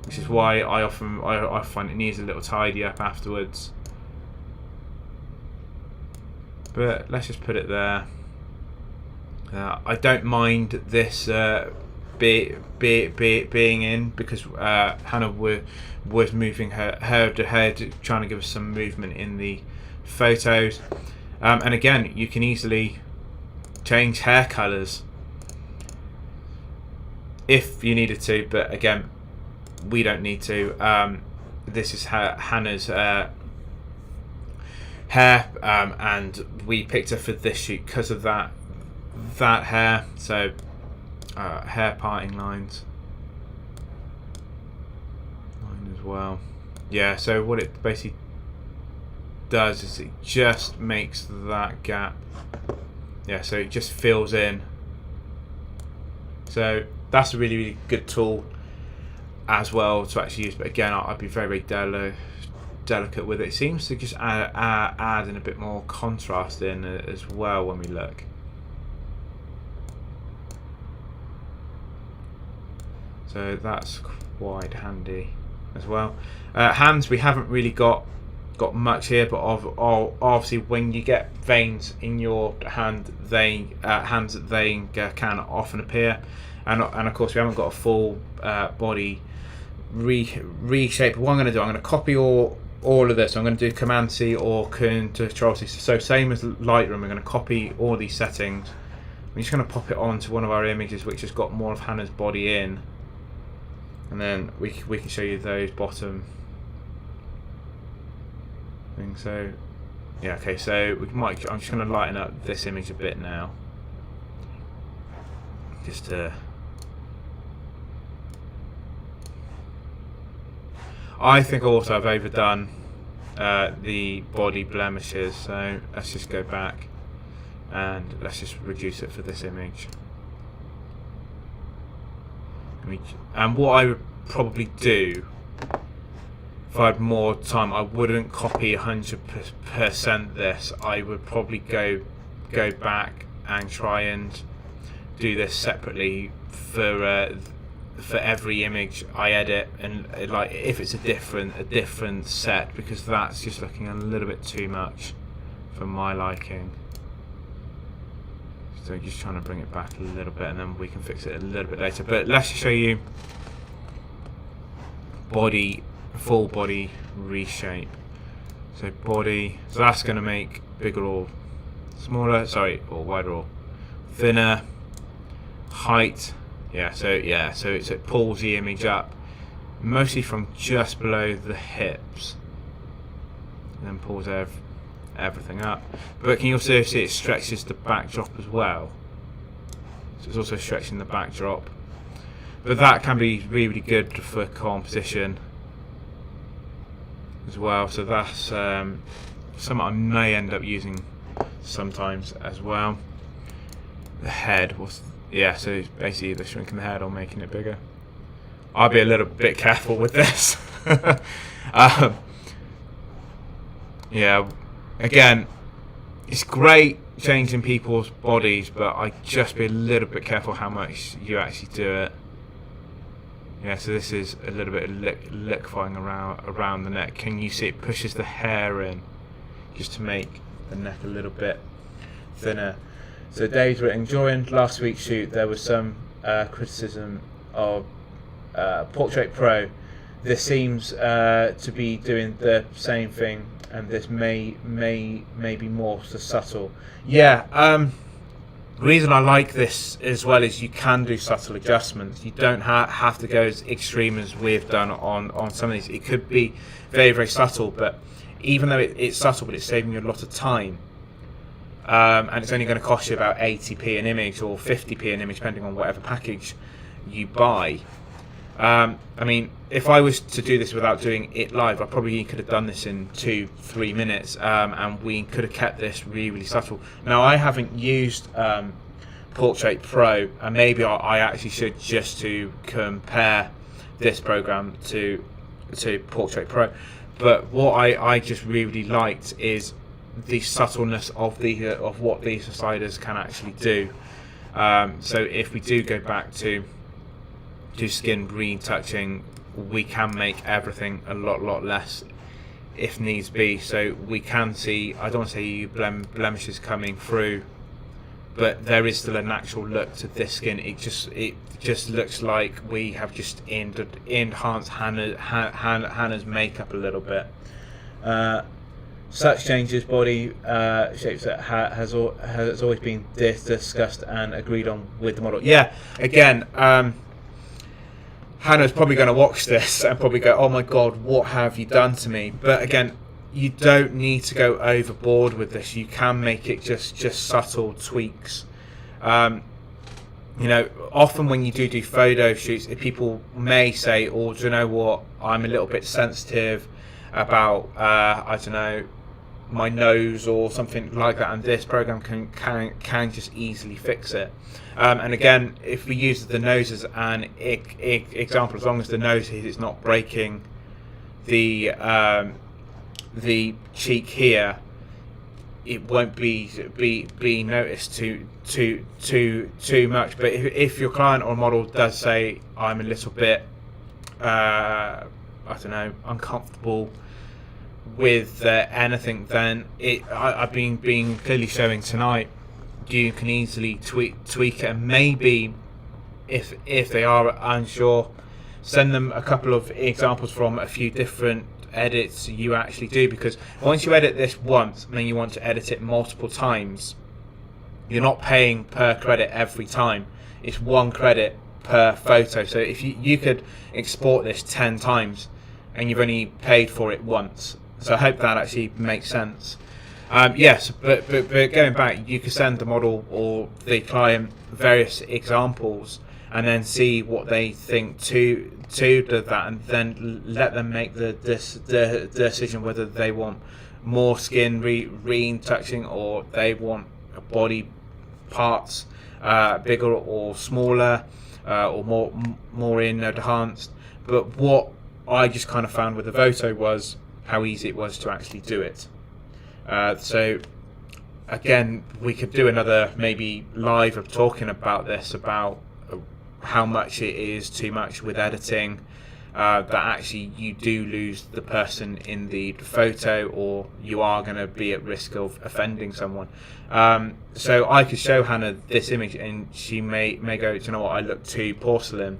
which is why I find it needs a little tidy up afterwards. But let's just put it there. I don't mind this being in, because Hannah was moving her head, trying to give us some movement in the photos. And again, you can easily change hair colours if you needed to, but again, we don't need to. This is Hannah's hair, and we picked her for this shoot because of that hair. So hair parting lines as well. Yeah, so what it basically does is it just makes that gap, yeah, so it just fills in. So that's a really, really good tool as well to actually use, but again, I'd be very, very delicate with it. It seems to just add in a bit more contrast in as well when we look. So that's quite handy as well. Hands, we haven't really got much here, but obviously when you get veins in your hands they can often appear, and of course we haven't got a full body reshape. What I'm going to do, I'm going to copy all of this. I'm going to do Command C or Control C. So same as Lightroom, we're going to copy all these settings. I'm just going to pop it onto one of our images which has got more of Hannah's body in, and then we can show you those bottom thing. So yeah, okay, so I'm just going to lighten up this image a bit now, just to, I think also I've overdone the body blemishes, so let's just go back and let's just reduce it for this image. And what I would probably do if I had more time, I wouldn't copy 100% this. I would probably go back and try and do this separately for every image I edit, and like if it's a different set, because that's just looking a little bit too much for my liking. So just trying to bring it back a little bit, and then we can fix it a little bit later. But let's show you full body reshape. So body, so that's going to make bigger or smaller, or wider or thinner. Height, so it pulls the image up mostly from just below the hips and then pulls everything up. But can you also see it stretches the backdrop as well? So it's also stretching the backdrop. But that can be really, really good for composition as well. So that's something I may end up using sometimes as well. The head was, so it's basically either shrinking the head or making it bigger. I'll be a little bit careful with this. Again, it's great changing people's bodies, but I just be a little bit careful how much you actually do it. So this is a little bit of liquefying around the neck. Can you see it pushes the hair in just to make the neck a little bit thinner? So Dave's written, during last week's shoot there was some criticism of Portrait Pro. This seems to be doing the same thing, and this may be more so subtle. The reason I like this as well is you can do subtle adjustments. You don't have to go as extreme as we've done on some of these. It could be very, very subtle, but even though it's subtle, but it's saving you a lot of time. And it's only going to cost you about 80p an image or 50p an image, depending on whatever package you buy. I mean, if I was to do this without doing it live, I probably could have done this in 2-3 minutes, and we could have kept this really, really subtle. Now, I haven't used Portrait Pro, and maybe I actually should, just to compare this program to Portrait Pro. But what I just really liked is the subtleness of what these sliders can actually do. So if we do go back to skin retouching, we can make everything a lot less if needs be. So we can see, I don't want to say blemishes coming through, but there is still a natural look to this skin. It just looks like we have just enhanced Hannah's makeup a little bit. Such changes, body shapes that has always been discussed and agreed on with the model. Yeah, again, Hannah's probably going to watch this and probably go, oh my god, what have you done to me? But again, you don't need to go overboard with this. You can make it just subtle tweaks. You know, often when you do photo shoots, people may say, oh, do you know what, I'm a little bit sensitive about, I don't know, my nose or something like that, and this program can just easily fix it. And again, if we use the nose as an example, as long as the nose is not breaking the cheek here, it won't be noticed too much. But if your client or model does say, I'm a little bit I don't know, uncomfortable with anything, then I've been clearly showing tonight, you can easily tweak it, and maybe if they are unsure, send them a couple of examples from a few different edits you actually do, because once you edit this once and then you want to edit it multiple times, you're not paying per credit every time. It's 1 credit per photo. So if you could export this 10 times and you've only paid for it once. So I hope that actually makes sense. Yes, but going back, you could send the model or the client various examples and then see what they think to that, and then let them make the decision whether they want more skin retouching or they want body parts bigger or smaller or more enhanced. But what I just kind of found with the Evoto was how easy it was to actually do it. So again, we could do another maybe live of talking about this, about how much it is too much with editing, that actually you do lose the person in the photo, or you are going to be at risk of offending someone. So I could show Hannah this image and she may go, do you know what, I look too porcelain.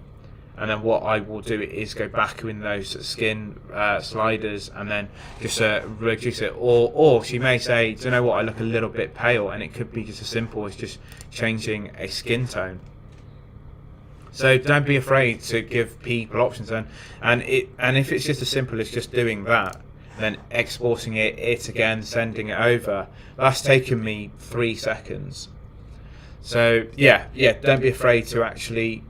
And then what I will do is go back in those skin sliders and then just reduce it. Or she may say, do you know what, I look a little bit pale, and it could be just as simple as just changing a skin tone. So don't be afraid to give people options, and if it's just as simple as just doing that, then exporting it again, sending it over, that's taken me 3 seconds. So yeah, don't be afraid to actually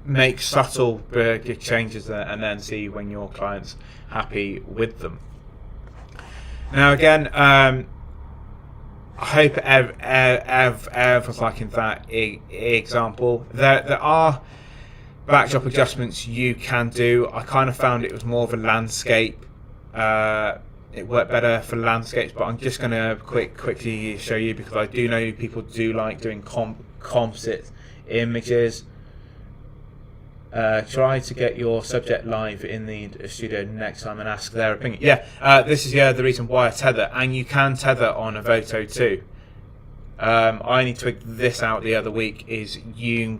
make subtle changes and then see when your client's happy with them. Now again, I hope everyone's liking that example. There are backdrop adjustments you can do. I kind of found it was more of a landscape. It worked better for landscapes, but I'm just going to quickly show you, because I do know people do like doing composite images. Try to get your subject live in the studio next time and ask their opinion. Yeah, this is the reason why I tether, and you can tether on Evoto too. I only tweaked this out the other week. Is you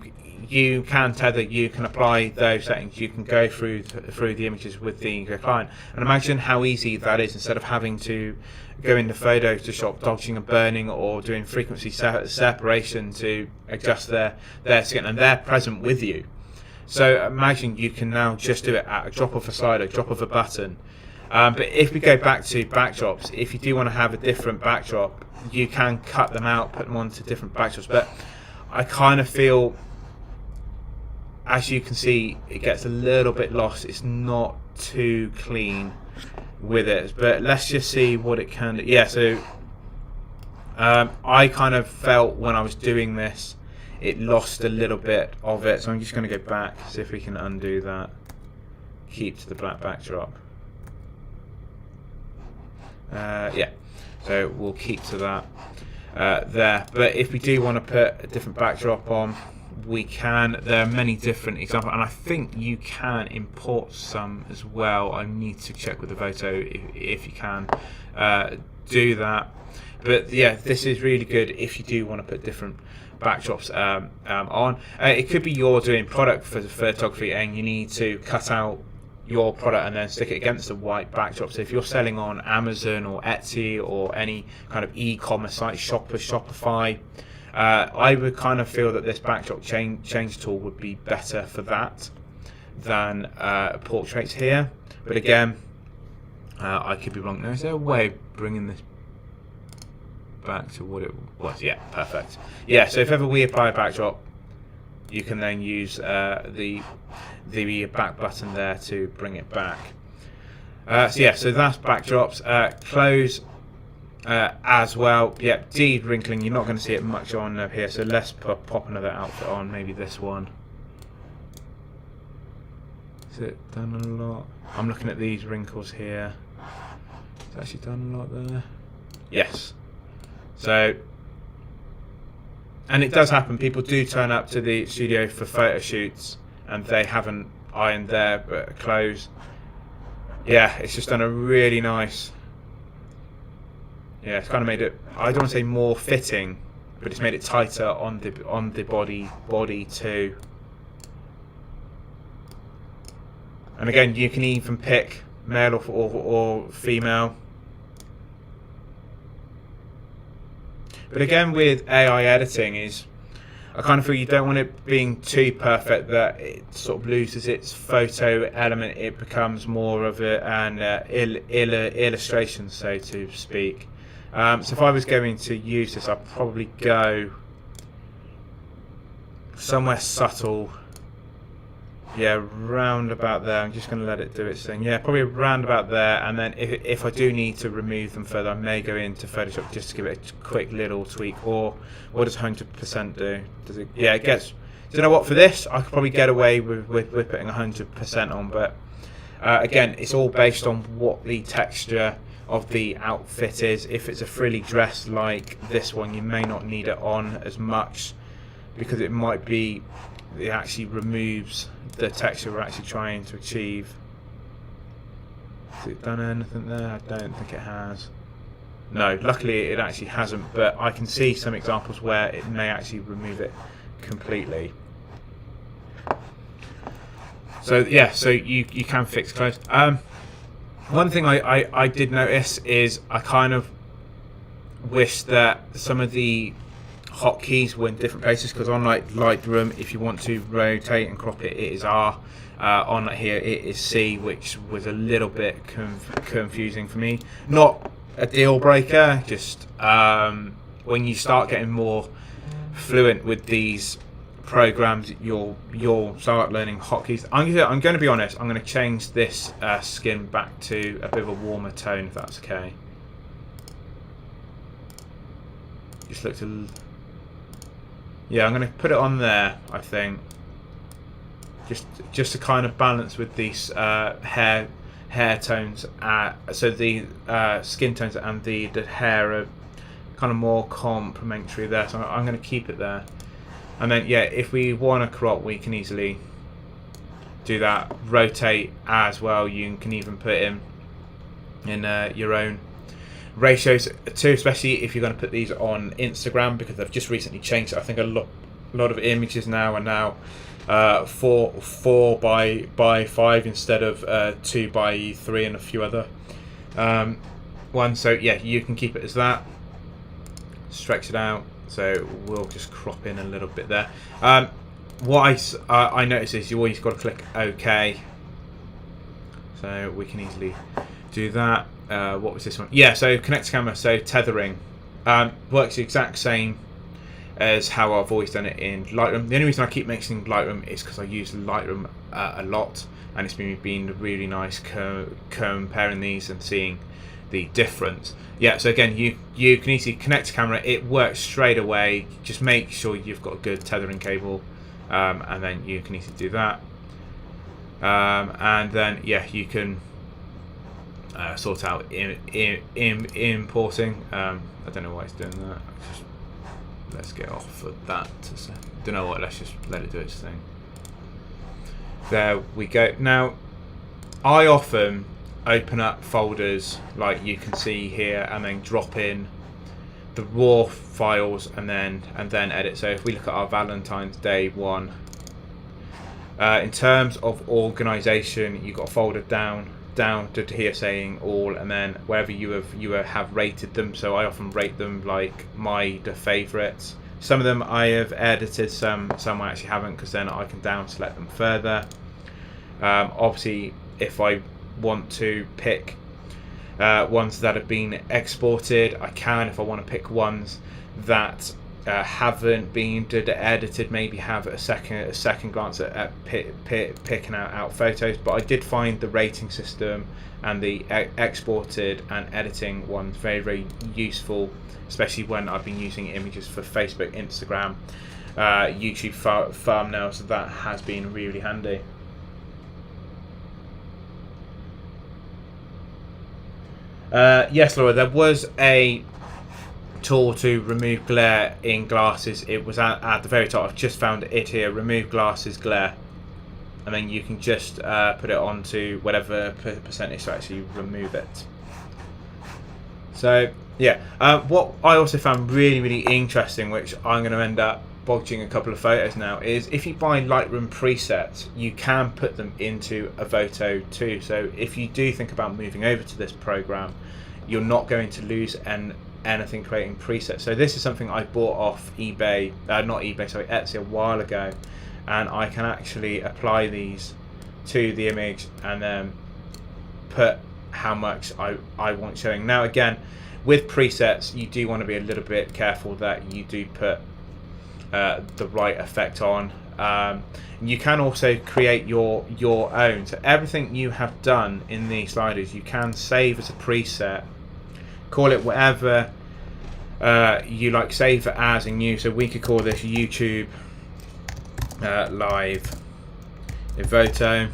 you can tether, you can apply those settings, you can go through the images with the client, and imagine how easy that is, instead of having to go into Photoshop, dodging and burning, or doing frequency separation to adjust their skin, and they're present with you. So imagine you can now just do it at a drop of a slider, drop of a button. But if we go back to backdrops, if you do want to have a different backdrop, you can cut them out, put them onto different backdrops. But I kind of feel, as you can see, it gets a little bit lost. It's not too clean with it. But let's just see what it can do. Yeah, so I kind of felt when I was doing this, it lost a little bit of it. So I'm just going to go back, see if we can undo that. Keep to the black backdrop. Yeah, so we'll keep to that there. But if we do want to put a different backdrop on, we can. There are many different examples, and I think you can import some as well. I need to check with Evoto if you can do that. But yeah, this is really good if you do want to put different backdrops on. It could be you're doing product for photography and you need to cut out your product and then stick it against a white backdrop. So if you're selling on Amazon or Etsy or any kind of e-commerce site, Shopify, I would kind of feel that this backdrop change tool would be better for that than portraits here. But again, I could be wrong. Now, is there a way of bringing this back to what it was? Yeah, perfect. Yeah, so if ever we apply a backdrop, you can then use the back button there to bring it back. So yeah, so that's backdrops. Close as well. Yeah, de-wrinkling, you're not going to see it much on here, so let's pop another outfit on, maybe this one. Is it done a lot? I'm looking at these wrinkles here. It's actually done a lot there. Yes. So, and it does happen, people do turn up to the studio for photo shoots and they haven't ironed their clothes. Yeah, it's just done a really nice, yeah, it's kind of made it, I don't want to say more fitting, but it's made it tighter on the body too. And again, you can even pick male or female. But again, with AI editing, is I kind of feel you don't want it being too perfect that it sort of loses its photo element. It becomes more of an illustration, so to speak. So if I was going to use this, I'd probably go somewhere subtle. Yeah, round about there. I'm just going to let it do its thing. Yeah, probably round about there. And then if I do need to remove them further, I may go into Photoshop just to give it a quick little tweak. Or what does 100% do? Does it? Yeah, it gets. Do you know what? For this, I could probably get away with putting 100% on. But again, it's all based on what the texture of the outfit is. If it's a frilly dress like this one, you may not need it on as much because it might be. It actually removes the texture we're actually trying to achieve. Has it done anything there? I don't think it has. No, luckily it actually hasn't, but I can see some examples where it may actually remove it completely. So yeah, so you can fix clothes. One thing I did notice is I kind of wish that some of the hotkeys were in different places, because on like Lightroom, if you want to rotate and crop it, it is R. On here it is C, which was a little bit confusing for me. Not a deal breaker, just when you start getting more fluent with these programs, you'll start learning hotkeys. I'm going to be honest, I'm going to change this skin back to a bit of a warmer tone, if that's okay. Just looked a yeah, I'm going to put it on there, I think, just to kind of balance with these hair tones. So the skin tones and the hair are kind of more complementary there. So I'm going to keep it there. And then yeah, if we want to crop, we can easily do that. Rotate as well. You can even put in your own ratios too, especially if you're going to put these on Instagram, because they've just recently changed it. I think a A lot of images now are now 4 by 5 instead of 2 by 3 and a few other ones. So yeah, you can keep it as that. Stretch it out. So we'll just crop in a little bit there. What I noticed is you always got to click OK. So we can easily do that. What was this one? Yeah, so connect to camera. So tethering works the exact same as how I've always done it in Lightroom. The only reason I keep mentioning Lightroom is because I use Lightroom a lot, and it's been really nice comparing these and seeing the difference. Yeah, so again, you can easily connect to camera. It works straight away. Just make sure you've got a good tethering cable, and then you can easily do that. And then yeah, you can sort out importing. I don't know why it's doing that. Let's get off of that. Don't know what. Let's just let it do its thing. There we go. Now, I often open up folders like you can see here, and then drop in the raw files, and then edit. So if we look at our Valentine's Day one, in terms of organization, you've got a folder down to here saying all, and then wherever you have rated them. So I often rate them like my favorites. Some of them I have edited, some I actually haven't, because then I can down select them further. Obviously, if I want to pick ones that have been exported, I can. If I want to pick ones that haven't been edited, maybe have a second glance at picking out photos. But I did find the rating system and the exported and editing ones very useful, especially when I've been using images for Facebook, Instagram, YouTube thumbnails. That has been really handy. Yes, Laura, there was a tool to remove glare in glasses. It was at the very top. I've just found it here. Remove glasses glare, and then you can just put it onto whatever percentage to actually remove it. So yeah, what I also found really interesting, which I'm going to end up bodging a couple of photos now, is if you buy Lightroom presets, you can put them into Evoto too. So if you do think about moving over to this program, you're not going to lose anything creating presets. So this is something I bought off eBay, Etsy a while ago, and I can actually apply these to the image and then put how much I want showing. Now again, with presets, you do want to be a little bit careful that you do put the right effect on. You can also create your own. So everything you have done in these sliders, you can save as a preset, call it whatever you like, save it as and new. So we could call this YouTube Live Evoto,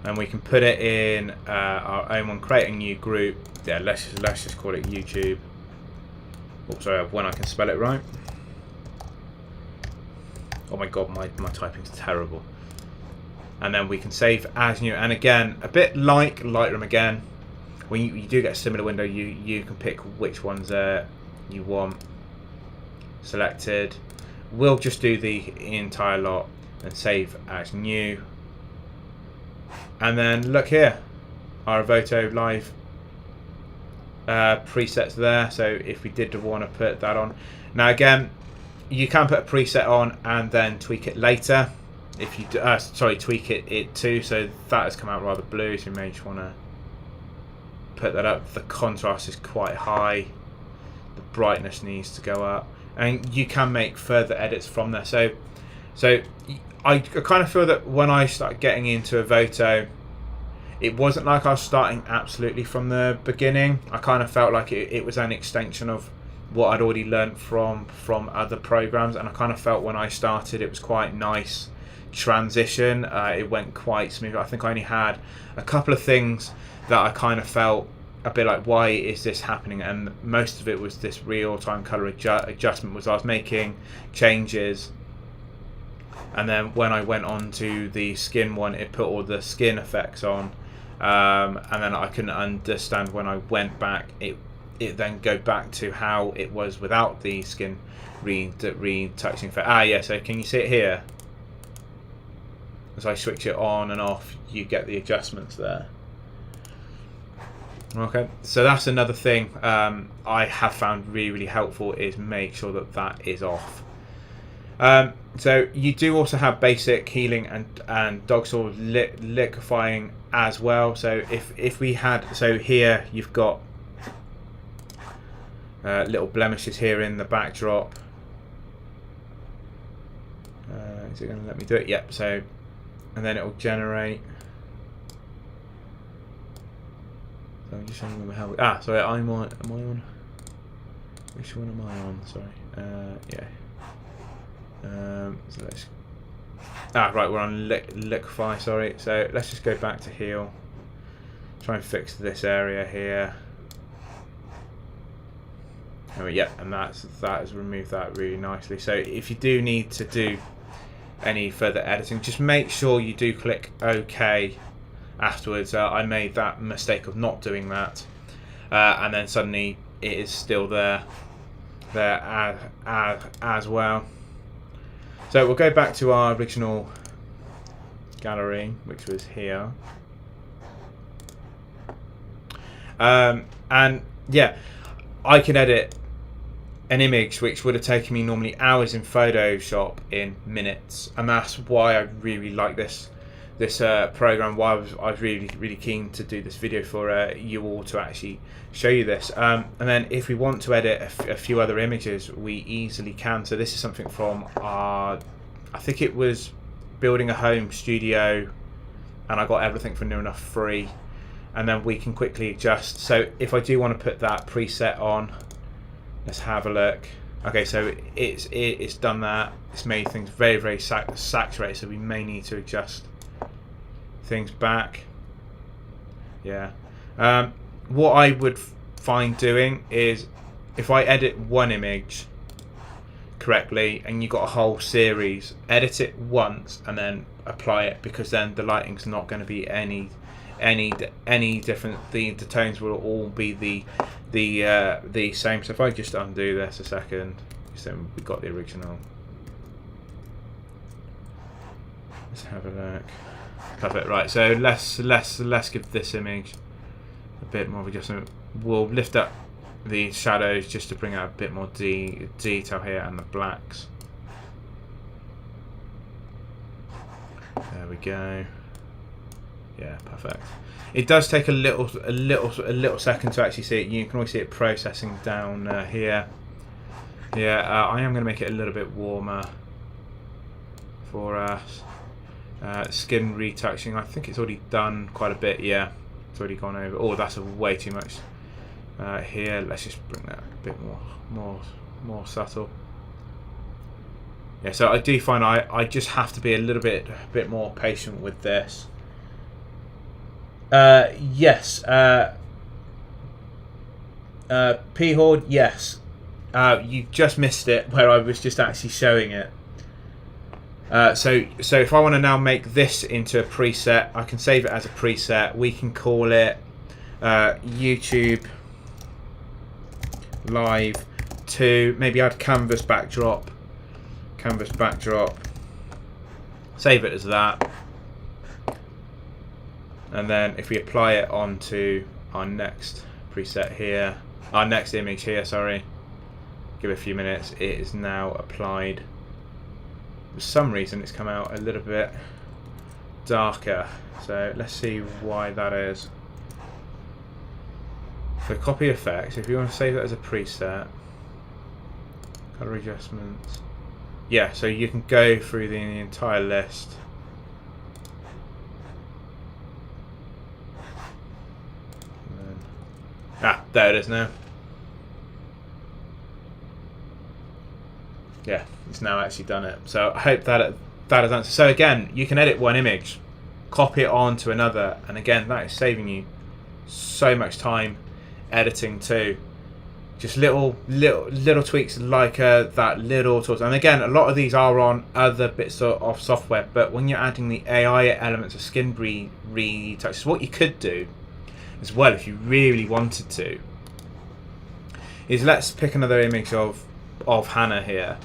and we can put it in our own one, create a new group. Yeah, let's just call it YouTube. Oh, sorry, when I can spell it right. Oh my god, my typing's terrible. And then we can save as new. And again, a bit like Lightroom again, when you do get a similar window, you can pick which ones you want selected. We'll just do the entire lot and save as new. And then look here, our Evoto Live presets there. So if we did want to put that on, now again, you can put a preset on and then tweak it later. If you tweak it too. So that has come out rather blue, so you may just want to put that up. The contrast is quite high, the brightness needs to go up, and you can make further edits from there. So I kind of feel that when I started getting into Evoto, it wasn't like I was starting absolutely from the beginning. I kind of felt like it was an extension of what I'd already learned from other programs, and I kind of felt when I started it was quite nice transition. It went quite smooth. I think I only had a couple of things that I kind of felt a bit like, why is this happening? And most of it was this real-time color adjustment. Was I was making changes, and then when I went on to the skin one, it put all the skin effects on, and then I couldn't understand when I went back. it then go back to how it was without the skin retouching effect. Yeah, so can you see it here? As I switch it on and off, you get the adjustments there. Okay, so that's another thing I have found really helpful, is make sure that that is off. So you do also have basic healing and dog saw liquefying as well. So if we had, so here you've got little blemishes here in the backdrop. Is it going to let me do it? Yep. So, and then it will generate. So I'm just showing you how. Sorry, I'm on. Am I on? Which one am I on? Sorry. Yeah. So let's. Right, we're on liquefy. Sorry. So let's just go back to heal. Try and fix this area here. Yeah, and that has removed that really nicely. So if you do need to do any further editing, just make sure you do click OK afterwards. I made that mistake of not doing that, and then suddenly it is still there as well. So we'll go back to our original gallery, which was here, and yeah, I can edit an image which would have taken me normally hours in Photoshop in minutes, and that's why I really like this program. Why I was really keen to do this video for you all, to actually show you this. And then if we want to edit a few other images, we easily can. So this is something from our, I think it was building a home studio, and I got everything for near enough free, and then we can quickly adjust. So if I do want to put that preset on, let's have a look. Okay, so it's done that. It's made things very saturated, so we may need to adjust things back. Yeah. What I would find doing is, if I edit one image correctly and you've got a whole series, edit it once and then apply it, because then the lighting's not going to be any different. The tones will all be the same. So if I just undo this a second, so we got the original. Let's have a look. Perfect. Right. So let's give this image a bit more of adjustment. We'll lift up the shadows just to bring out a bit more detail here, and the blacks. There we go. Yeah, perfect. It does take a little second to actually see it. You can always see it processing down here. Yeah, I am going to make it a little bit warmer for us. Skin retouching, I think it's already done quite a bit. Yeah, it's already gone over. Oh, that's way too much. Here, let's just bring that a bit more subtle. Yeah, so I do find I just have to be a little bit more patient with this. Yes. P-Horde, yes. You just missed it where I was just actually showing it. So if I want to now make this into a preset, I can save it as a preset. We can call it YouTube Live 2. Maybe add canvas backdrop. Save it as that. And then if we apply it onto our next preset here, our next image here, sorry, give it a few minutes, it is now applied. For some reason it's come out a little bit darker, so let's see why that is. So copy effects, if you want to save that as a preset, color adjustments, yeah, so you can go through the entire list. There it is now. Yeah, it's now actually done it. So I hope that is answered. So again, you can edit one image, copy it on to another, and again, that is saving you so much time editing too. Just little tweaks like that little tools. And again, a lot of these are on other bits of software, but when you're adding the AI elements of skin retouches, what you could do as well, if you really wanted to, is let's pick another image of Hannah here.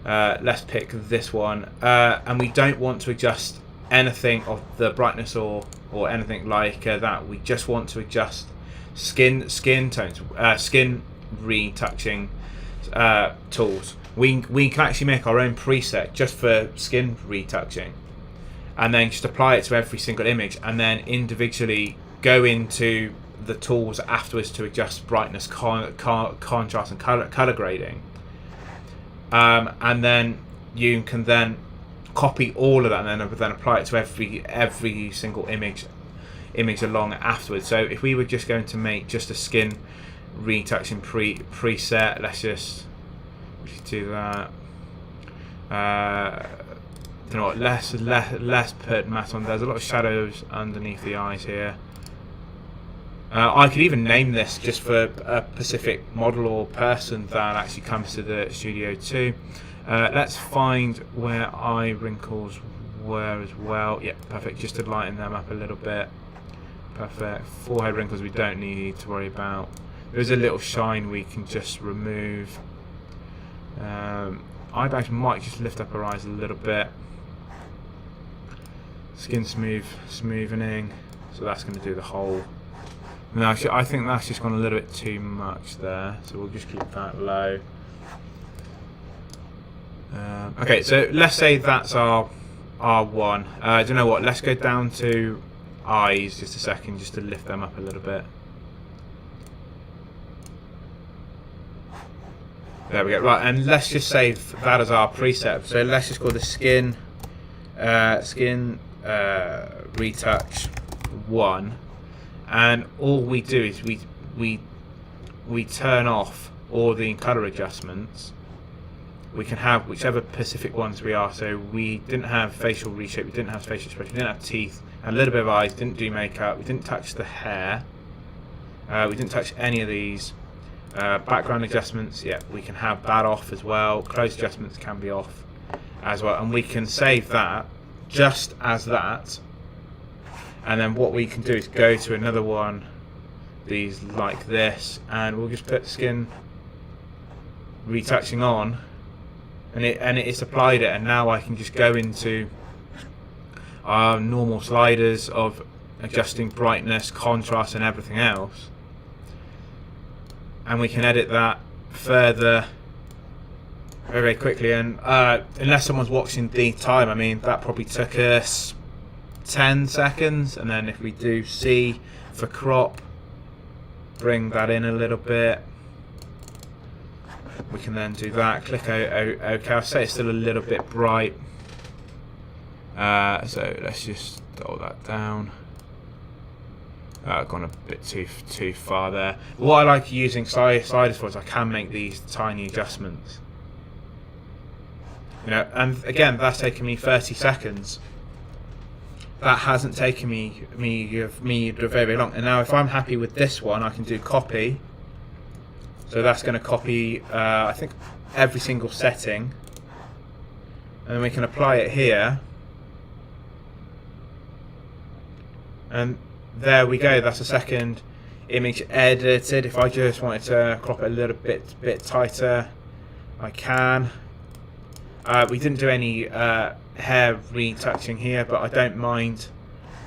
Let's pick this one, and we don't want to adjust anything of the brightness or anything like that. We just want to adjust skin tones, skin retouching tools. We can actually make our own preset just for skin retouching, and then just apply it to every single image, and then individually go into the tools afterwards to adjust brightness, contrast, and color grading. And then you can then copy all of that and then apply it to every single image along afterwards. So if we were just going to make just a skin retouching preset, let's just do that. You know what? Let's put matte on. There's a lot of shadows underneath the eyes here. I could even name this just for a specific model or person that actually comes to the studio too. Let's find where eye wrinkles were as well. Yeah, perfect. Just to lighten them up a little bit. Perfect. Forehead wrinkles we don't need to worry about. There's a little shine we can just remove. Eye bags might just lift up her eyes a little bit. Skin smoothening. So that's going to do the whole. No, I think that's just gone a little bit too much there, so we'll just keep that low. Okay, so let's say that's our one. I don't know what. Let's go down to eyes just a second, just to lift them up a little bit. There we go. Right, and let's just save that as our preset. So let's just call the skin retouch 1. And all we do is we turn off all the color adjustments. We can have whichever specific ones we are. So we didn't have facial reshape, we didn't have facial expression, we didn't have teeth, and a little bit of eyes, didn't do makeup, we didn't touch the hair, we didn't touch any of these. Background adjustments, yeah, we can have that off as well. Close adjustments can be off as well, and we can save that just as that. And then what we can do is go to another one, these like this, and we'll just put skin retouching on, and it's applied it. And now I can just go into our normal sliders of adjusting brightness, contrast, and everything else, and we can edit that further very, very quickly. And unless someone's watching the time, I mean, that probably took us 10 seconds. And then if we do C for crop, bring that in a little bit, we can then do that. Click OK. I'll say it's still a little bit bright, so let's just dull that down. Gone a bit too far there. What I like using sliders for is I can make these tiny adjustments. You know, and again, that's taken me 30 seconds. That hasn't taken me very, very long. And now if I'm happy with this one, I can do copy. So that's going to copy, I think, every single setting. And then we can apply it here. And there we go, that's a second image edited. If I just wanted to crop it a little bit tighter, I can. We didn't do any hair retouching here, but I don't mind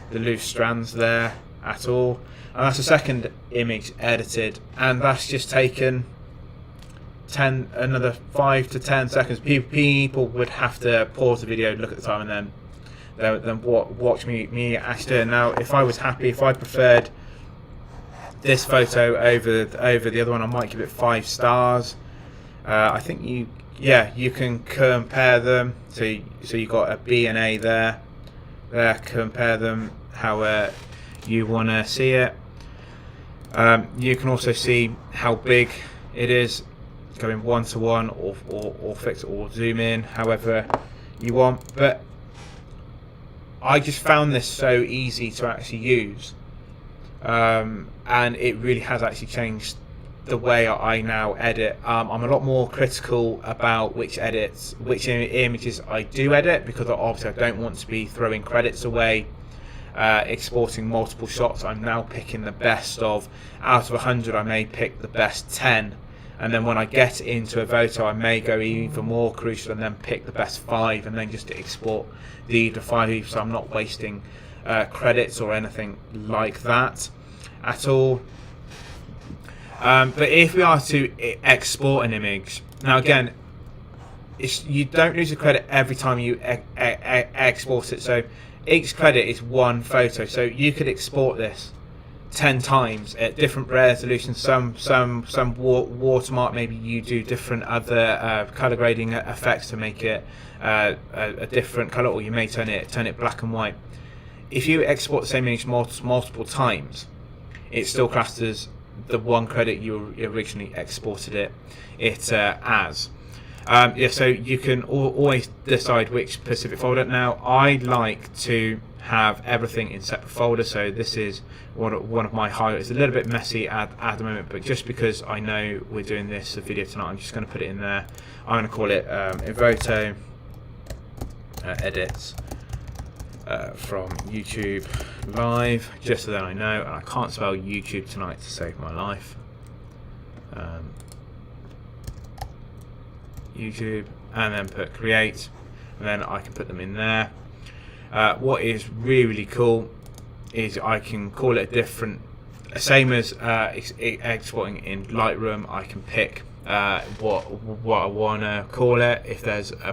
the loose strands there at all. And that's a second image edited, and that's just taken another 5 to 10 seconds. People would have to pause the video, look at the time, and then watch me actually do it. Now, if I was happy, if I preferred this photo over the other one, I might give it 5 stars. I think you can compare them. So you got a B and A there. Compare them how you want to see it. You can also see how big it is, going 1:1 or fix or zoom in, however you want. But I just found this so easy to actually use, and it really has actually changed the way I now edit. I'm a lot more critical about which images I do edit, because obviously I don't want to be throwing credits away, exporting multiple shots. I'm now picking the best of, out of 100 I may pick the best 10 and then when I get into Evoto, I may go even more crucial and then pick the best 5 and then just export the 5, so I'm not wasting credits or anything like that at all. But if we are to export an image, now again, you don't lose a credit every time you export it. So each credit is 1 photo. So you could export this 10 times at different resolutions. Some watermark. Maybe you do different other color grading effects to make it a different color, or you may turn it black and white. If you export the same image multiple times, it's still classed as the 1 credit you originally exported it as. Yeah, so you can always decide which specific folder. Now, I like to have everything in separate folders, so this is one of my highlights. It's a little bit messy at the moment, but just because I know we're doing this video tonight, I'm just going to put it in there. I'm going to call it Evoto edits from YouTube Live, just so that I know. And I can't spell YouTube tonight to save my life. YouTube, and then put create, and then I can put them in there. What is really cool is I can call it different, same as exporting in Lightroom. I can pick what I want to call it. If there's a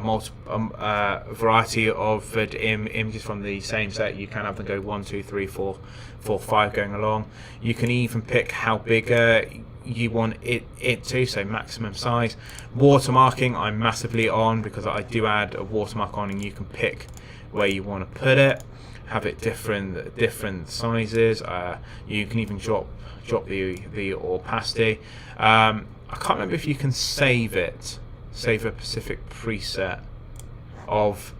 variety of images from the same set, you can have them go 1, 2, 3, 4, 5 going along. You can even pick how big you want it to, so maximum size. Watermarking I'm massively on, because I do add a watermark on, and you can pick where you want to put it, have it different sizes. You can even drop the opacity. I can't remember if you can save a specific preset of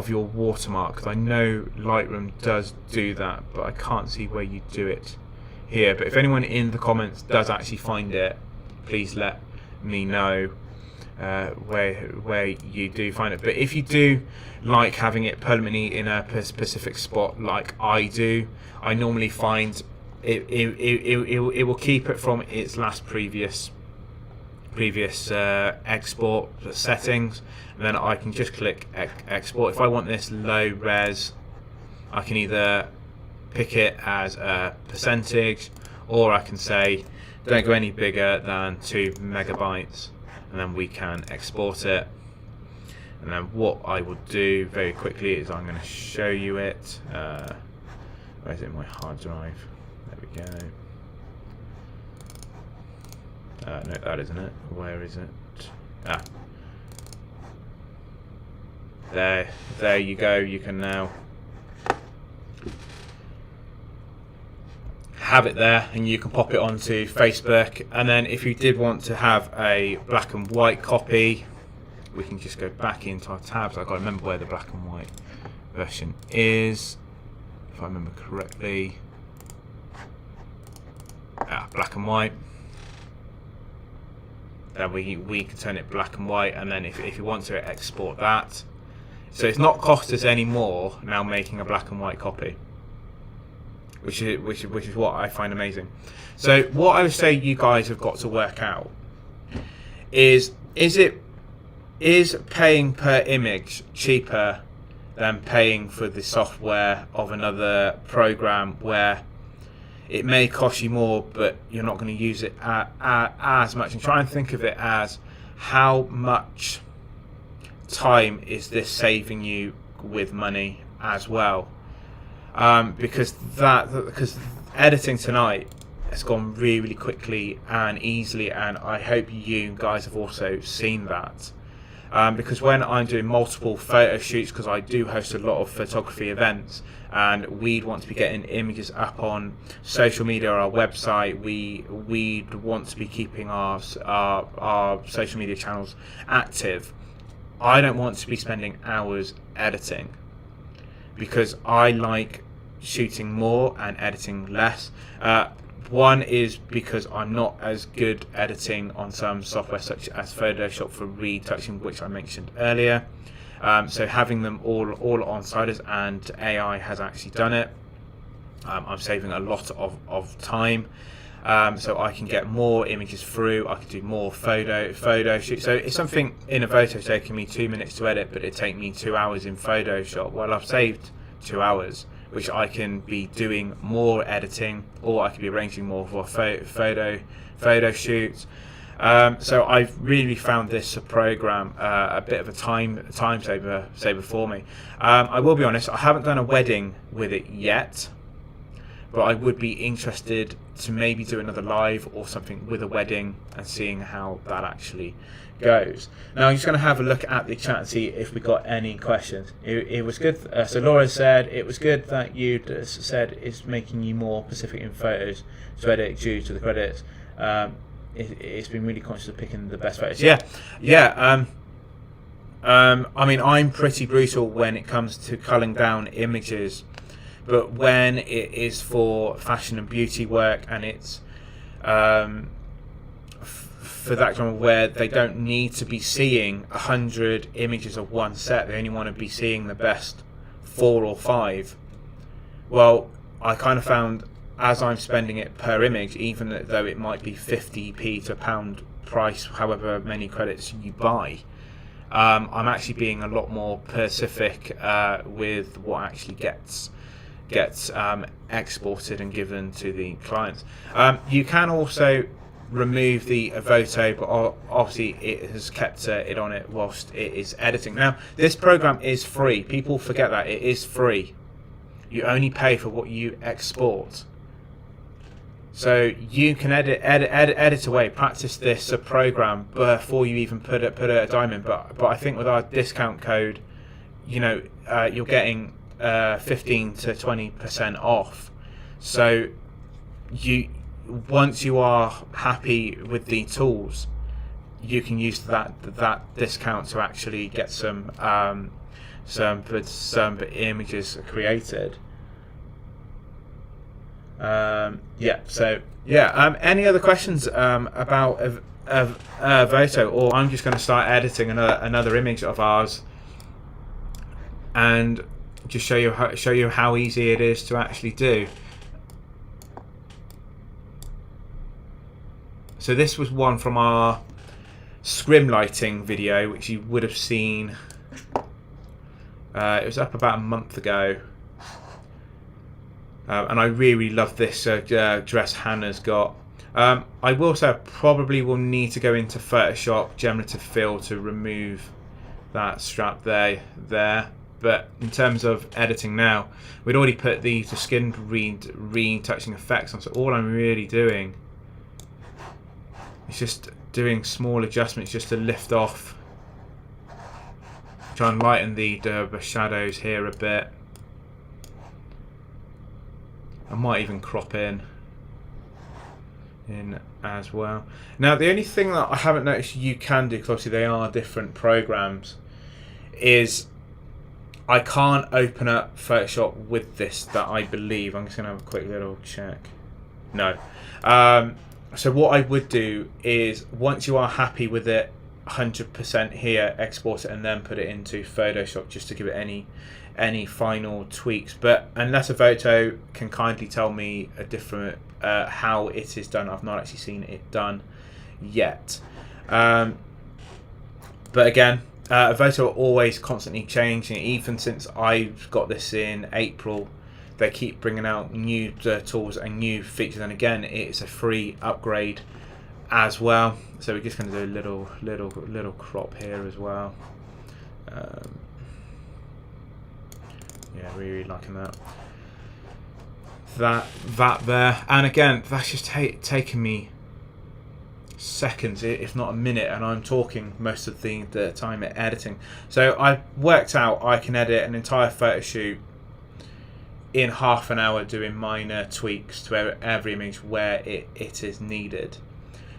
your watermark, because I know Lightroom does do that, but I can't see where you do it here. But if anyone in the comments does actually find it, please let me know where you do find it. But if you do like having it permanently in a specific spot like I do, I normally find it will keep it from its last previous export settings, and then I can just click export. If I want this low res, I can either pick it as a percentage, or I can say don't go any bigger than 2 megabytes, and then we can export it. And then what I will do very quickly is I'm going to show you it. Where is it in my hard drive? There we go. No, that isn't it. Where is it? There you go. You can now have it there, and you can pop it onto Facebook. And then if you did want to have a black and white copy, we can just go back into our tabs. I've got to remember where the black and white version is, if I remember correctly. Black and white. Then we can turn it black and white, and then if you want to export that, so it's not cost us any more now making a black and white copy, which is what I find amazing. So what I would say you guys have got to work out is paying per image cheaper than paying for the software of another program, where it may cost you more, but you're not going to use it as much. And try and think of it as how much time is this saving you with money as well. Because editing tonight has gone really quickly and easily, and I hope you guys have also seen that. Because when I'm doing multiple photo shoots, because I do host a lot of photography events, and we'd want to be getting images up on social media or our website, we'd want to be keeping our social media channels active. I don't want to be spending hours editing, because I like shooting more and editing less. One is because I'm not as good editing on some software such as Photoshop for retouching, which I mentioned earlier. So having them all on sliders, and AI has actually done it. I'm saving a lot of time. so I can get more images through. I can do more photo shoot. So it's something in Evoto taking me 2 minutes to edit, but it take me 2 hours in Photoshop. Well, I've saved 2 hours, which I can be doing more editing, or I could be arranging more for photo shoots. So I've really found this program a bit of a time saver for me. I will be honest, I haven't done a wedding with it yet, but I would be interested to maybe do another live or something with a wedding and seeing how that actually goes. Now I'm just going to have a look at the chat and see if we got any questions. It was good. So Laura said it was good that you said it's making you more specific in photos to edit due to the credits. It's been really conscious of picking the best photos. Yeah. I mean, I'm pretty brutal when it comes to culling down images, but when it is for fashion and beauty work, and it's for that genre where they don't need to be seeing 100 images of one set, they only want to be seeing the best 4 or 5. Well, I kind of found, as I'm spending it per image, even though it might be 50p to £1 price, however many credits you buy, I'm actually being a lot more specific with what actually gets exported and given to the clients. You can also remove the Evoto, but obviously it has kept it on it whilst it is editing. Now, this program is free. People forget that it is free. You only pay for what you export. So you can edit away, practice this program before you even put a dime in. But I think with our discount code, you're getting 15 to 20% off. So once you are happy with the tools, you can use that discount to actually get some images created. Any other questions about Evoto, or I'm just going to start editing another image of ours and just show you how easy it is to actually do. So this was one from our scrim lighting video, which you would have seen. It was up about a month ago. And I really love this dress Hannah's got. I will say I probably will need to go into Photoshop generative fill to remove that strap there. But in terms of editing now, we'd already put the skin retouching effects on. So all I'm really doing is just doing small adjustments just to lift off, try and lighten the shadows here a bit. I might even crop in as well. Now, the only thing that I haven't noticed you can do, because obviously they are different programs, is I can't open up Photoshop with this, that I believe. I'm just going to have a quick little check. No. So what I would do is, once you are happy with it 100% here, export it and then put it into Photoshop just to give it any final tweaks. But unless Evoto can kindly tell me a different how it is done, I've not actually seen it done yet. But again, Evoto are always constantly changing. Even since I've got this in April, they keep bringing out new tools and new features. And again, it's a free upgrade as well. So we're just going to do a little crop here as well. Yeah, really liking that. That there, and again, that's just taking me seconds, if not a minute, and I'm talking most of the time at editing. So I've worked out I can edit an entire photo shoot in half an hour, doing minor tweaks to every image where it is needed.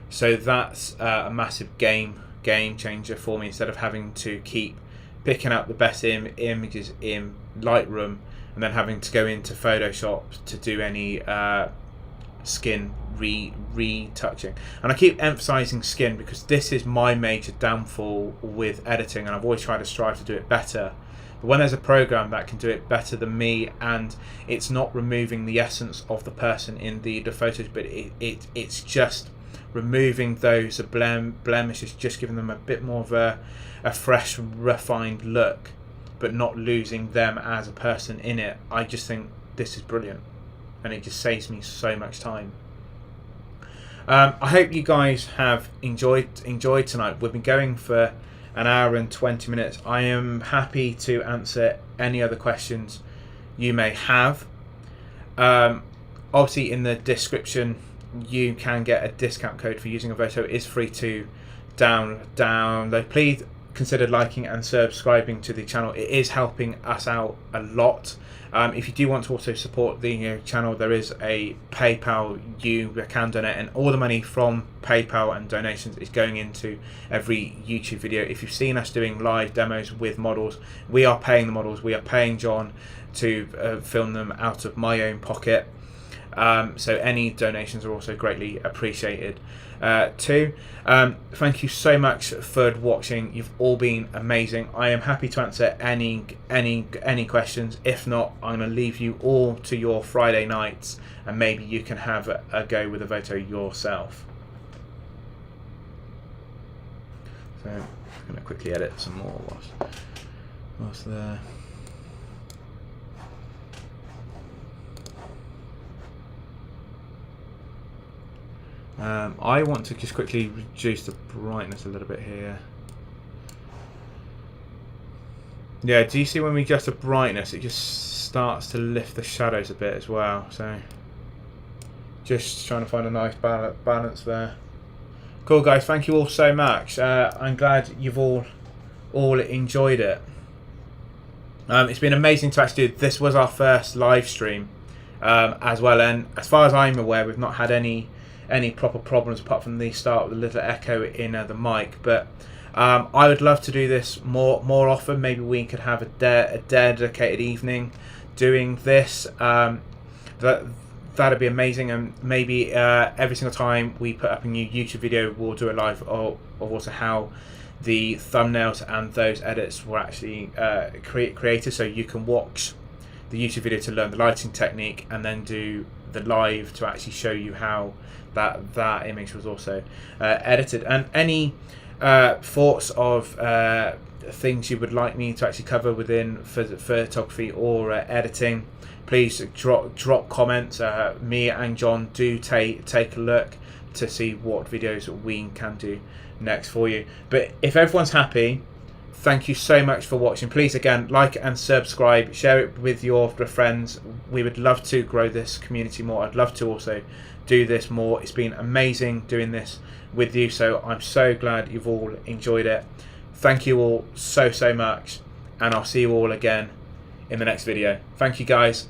So that's a massive game changer for me, instead of having to keep picking up the best images in Lightroom and then having to go into Photoshop to do any skin retouching. And I keep emphasizing skin because this is my major downfall with editing, and I've always tried to strive to do it better. But when there's a program that can do it better than me, and it's not removing the essence of the person in the photos, but it's just removing those blemishes, just giving them a bit more of a fresh, refined look, but not losing them as a person in it. I just think this is brilliant, and it just saves me so much time. I hope you guys have enjoyed tonight. We've been going for an hour and 20 minutes. I am happy to answer any other questions you may have. Obviously, in the description, you can get a discount code for using Evoto. It is free to download. Please consider liking and subscribing to the channel. It is helping us out a lot. If you do want to also support the channel, there is a PayPal you can donate, and all the money from PayPal and donations is going into every YouTube video. If you've seen us doing live demos with models, we are paying the models. We are paying John to film them out of my own pocket. So any donations are also greatly appreciated too. Thank you so much for watching. You've all been amazing. I am happy to answer any questions. If not, I'm going to leave you all to your Friday nights, and maybe you can have a go with Evoto yourself. So I'm going to quickly edit some more whilst there. I want to just quickly reduce the brightness a little bit here. Yeah, do you see when we adjust the brightness, it just starts to lift the shadows a bit as well. So just trying to find a nice balance there. Cool, guys. Thank you all so much. I'm glad you've all enjoyed it. It's been amazing to actually do. This was our first live stream as well, and as far as I'm aware, we've not had any proper problems apart from the start with a little echo in the mic. But I would love to do this more often. Maybe we could have a dedicated evening doing this. That'd be amazing. And maybe every single time we put up a new YouTube video, we'll do a live of also how the thumbnails and those edits were actually created, so you can watch the YouTube video to learn the lighting technique, and then do the live to actually show you how that image was also edited. And any thoughts of things you would like me to actually cover within photography or editing, please drop comments. Me and John do take a look to see what videos we can do next for you. But if everyone's happy, thank you so much for watching. Please, again, like and subscribe, share it with your friends. We would love to grow this community more. I'd love to also do this more. It's been amazing doing this with you, so I'm so glad you've all enjoyed it. Thank you all so much, and I'll see you all again in the next video. Thank you, guys.